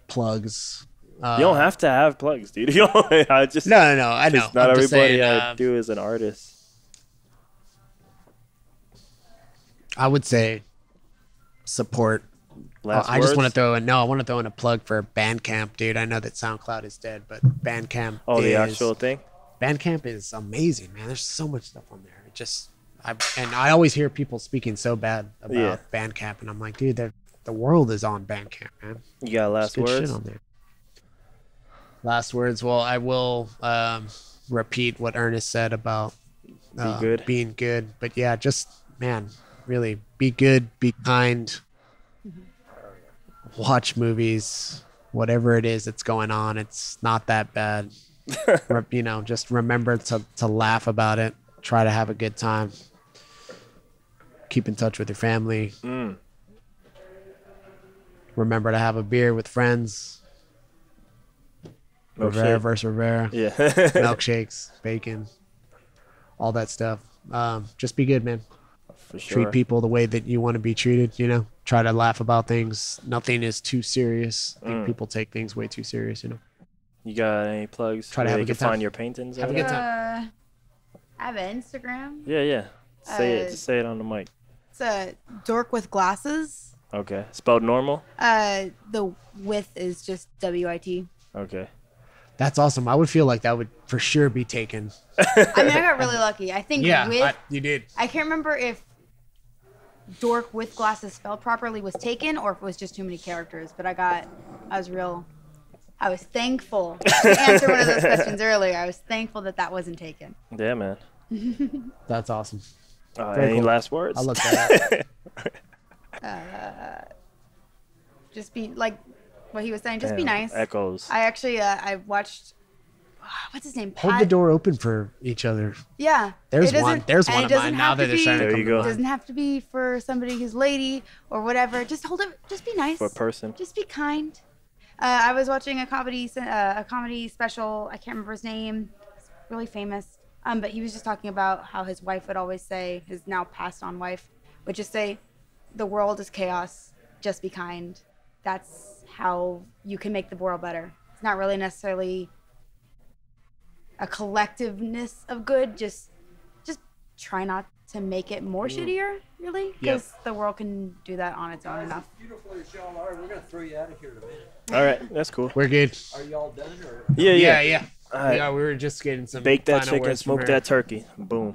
Speaker 2: Plugs.
Speaker 3: You don't have to have plugs, dude. You don't, I just
Speaker 2: No. I know.
Speaker 3: just not
Speaker 2: I'm just
Speaker 3: everybody
Speaker 2: saying,
Speaker 3: I do is an artist.
Speaker 2: I would say support.
Speaker 3: Last
Speaker 2: I just want to
Speaker 3: words?
Speaker 2: throw in. No, I want to throw in a plug for Bandcamp, dude. I know that SoundCloud is dead, but Bandcamp.
Speaker 3: Oh, the
Speaker 2: is,
Speaker 3: actual thing.
Speaker 2: Bandcamp is amazing, man. There's so much stuff on there. I always hear people speaking so bad about
Speaker 3: Yeah.
Speaker 2: Bandcamp, and I'm like, dude, the world is on Bandcamp, man.
Speaker 3: You got last
Speaker 2: There's good
Speaker 3: words.
Speaker 2: shit on there. Last words. Well, I will repeat what Ernest said about
Speaker 3: good.
Speaker 2: being good. But yeah, just man, really be good, be kind, watch movies, whatever it is that's going on. It's not that bad. You know, just remember to laugh about it. Try to have a good time. Keep in touch with your family. Remember to have a beer with friends. Rivera
Speaker 3: Milkshake.
Speaker 2: versus Rivera.
Speaker 3: Yeah.
Speaker 2: Milkshakes, bacon, all that stuff. Just be good, man.
Speaker 3: For sure.
Speaker 2: Treat people the way that you want to be treated. You know, try to laugh about things. Nothing is too serious. I think people take things way too serious. You know.
Speaker 3: You got any plugs?
Speaker 2: Try to
Speaker 3: where
Speaker 2: have
Speaker 3: they
Speaker 2: a
Speaker 3: can
Speaker 2: good time.
Speaker 3: find your paintings.
Speaker 2: Have a
Speaker 3: or
Speaker 2: good
Speaker 3: whatever?
Speaker 2: time.
Speaker 4: I have an Instagram.
Speaker 3: Yeah. Say it.
Speaker 4: Uh,
Speaker 3: Just say it on the mic.
Speaker 4: It's a dork with glasses.
Speaker 3: Okay. Spelled normal.
Speaker 4: The width is just WIT.
Speaker 3: Okay.
Speaker 2: That's awesome. I would feel like that would for sure be taken.
Speaker 4: I mean, I got really lucky. I think
Speaker 2: You did.
Speaker 4: I can't remember if dork with glasses spelled properly was taken or if it was just too many characters, but I got I was thankful to answer one of those questions earlier. I was thankful that that wasn't taken.
Speaker 3: Yeah, man.
Speaker 2: That's awesome.
Speaker 3: Any last words?
Speaker 2: I'll look that
Speaker 4: up. Just be like what he was saying. Just be nice.
Speaker 3: Echoes.
Speaker 4: I actually I watched. What's his name?
Speaker 2: Hold the door open for each other.
Speaker 4: Yeah.
Speaker 2: There's one of mine now that they're trying to come to
Speaker 4: It
Speaker 2: mind.
Speaker 4: doesn't have to be for somebody who's lady or whatever. Just hold it. Just be nice.
Speaker 3: For a person.
Speaker 4: Just be kind. I was watching a comedy special. I can't remember his name. It's really famous. But he was just talking about how his wife would always say, his now passed on wife, would just say, "The world is chaos. Just be kind." That's how you can make the world better. It's not really necessarily a collectiveness of good. Just try not to make it more shittier, really, because the world can do that on its own enough.
Speaker 6: Beautiful as y'all are, we're gonna throw you out of here in a minute.
Speaker 3: All right, that's cool.
Speaker 2: We're good.
Speaker 6: Are y'all done or?
Speaker 3: Yeah.
Speaker 2: Yeah.
Speaker 3: All right.
Speaker 2: Yeah, we were just getting some
Speaker 3: Bake that
Speaker 2: final
Speaker 3: chicken,
Speaker 2: words from
Speaker 3: smoke
Speaker 2: her.
Speaker 3: that turkey. Boom.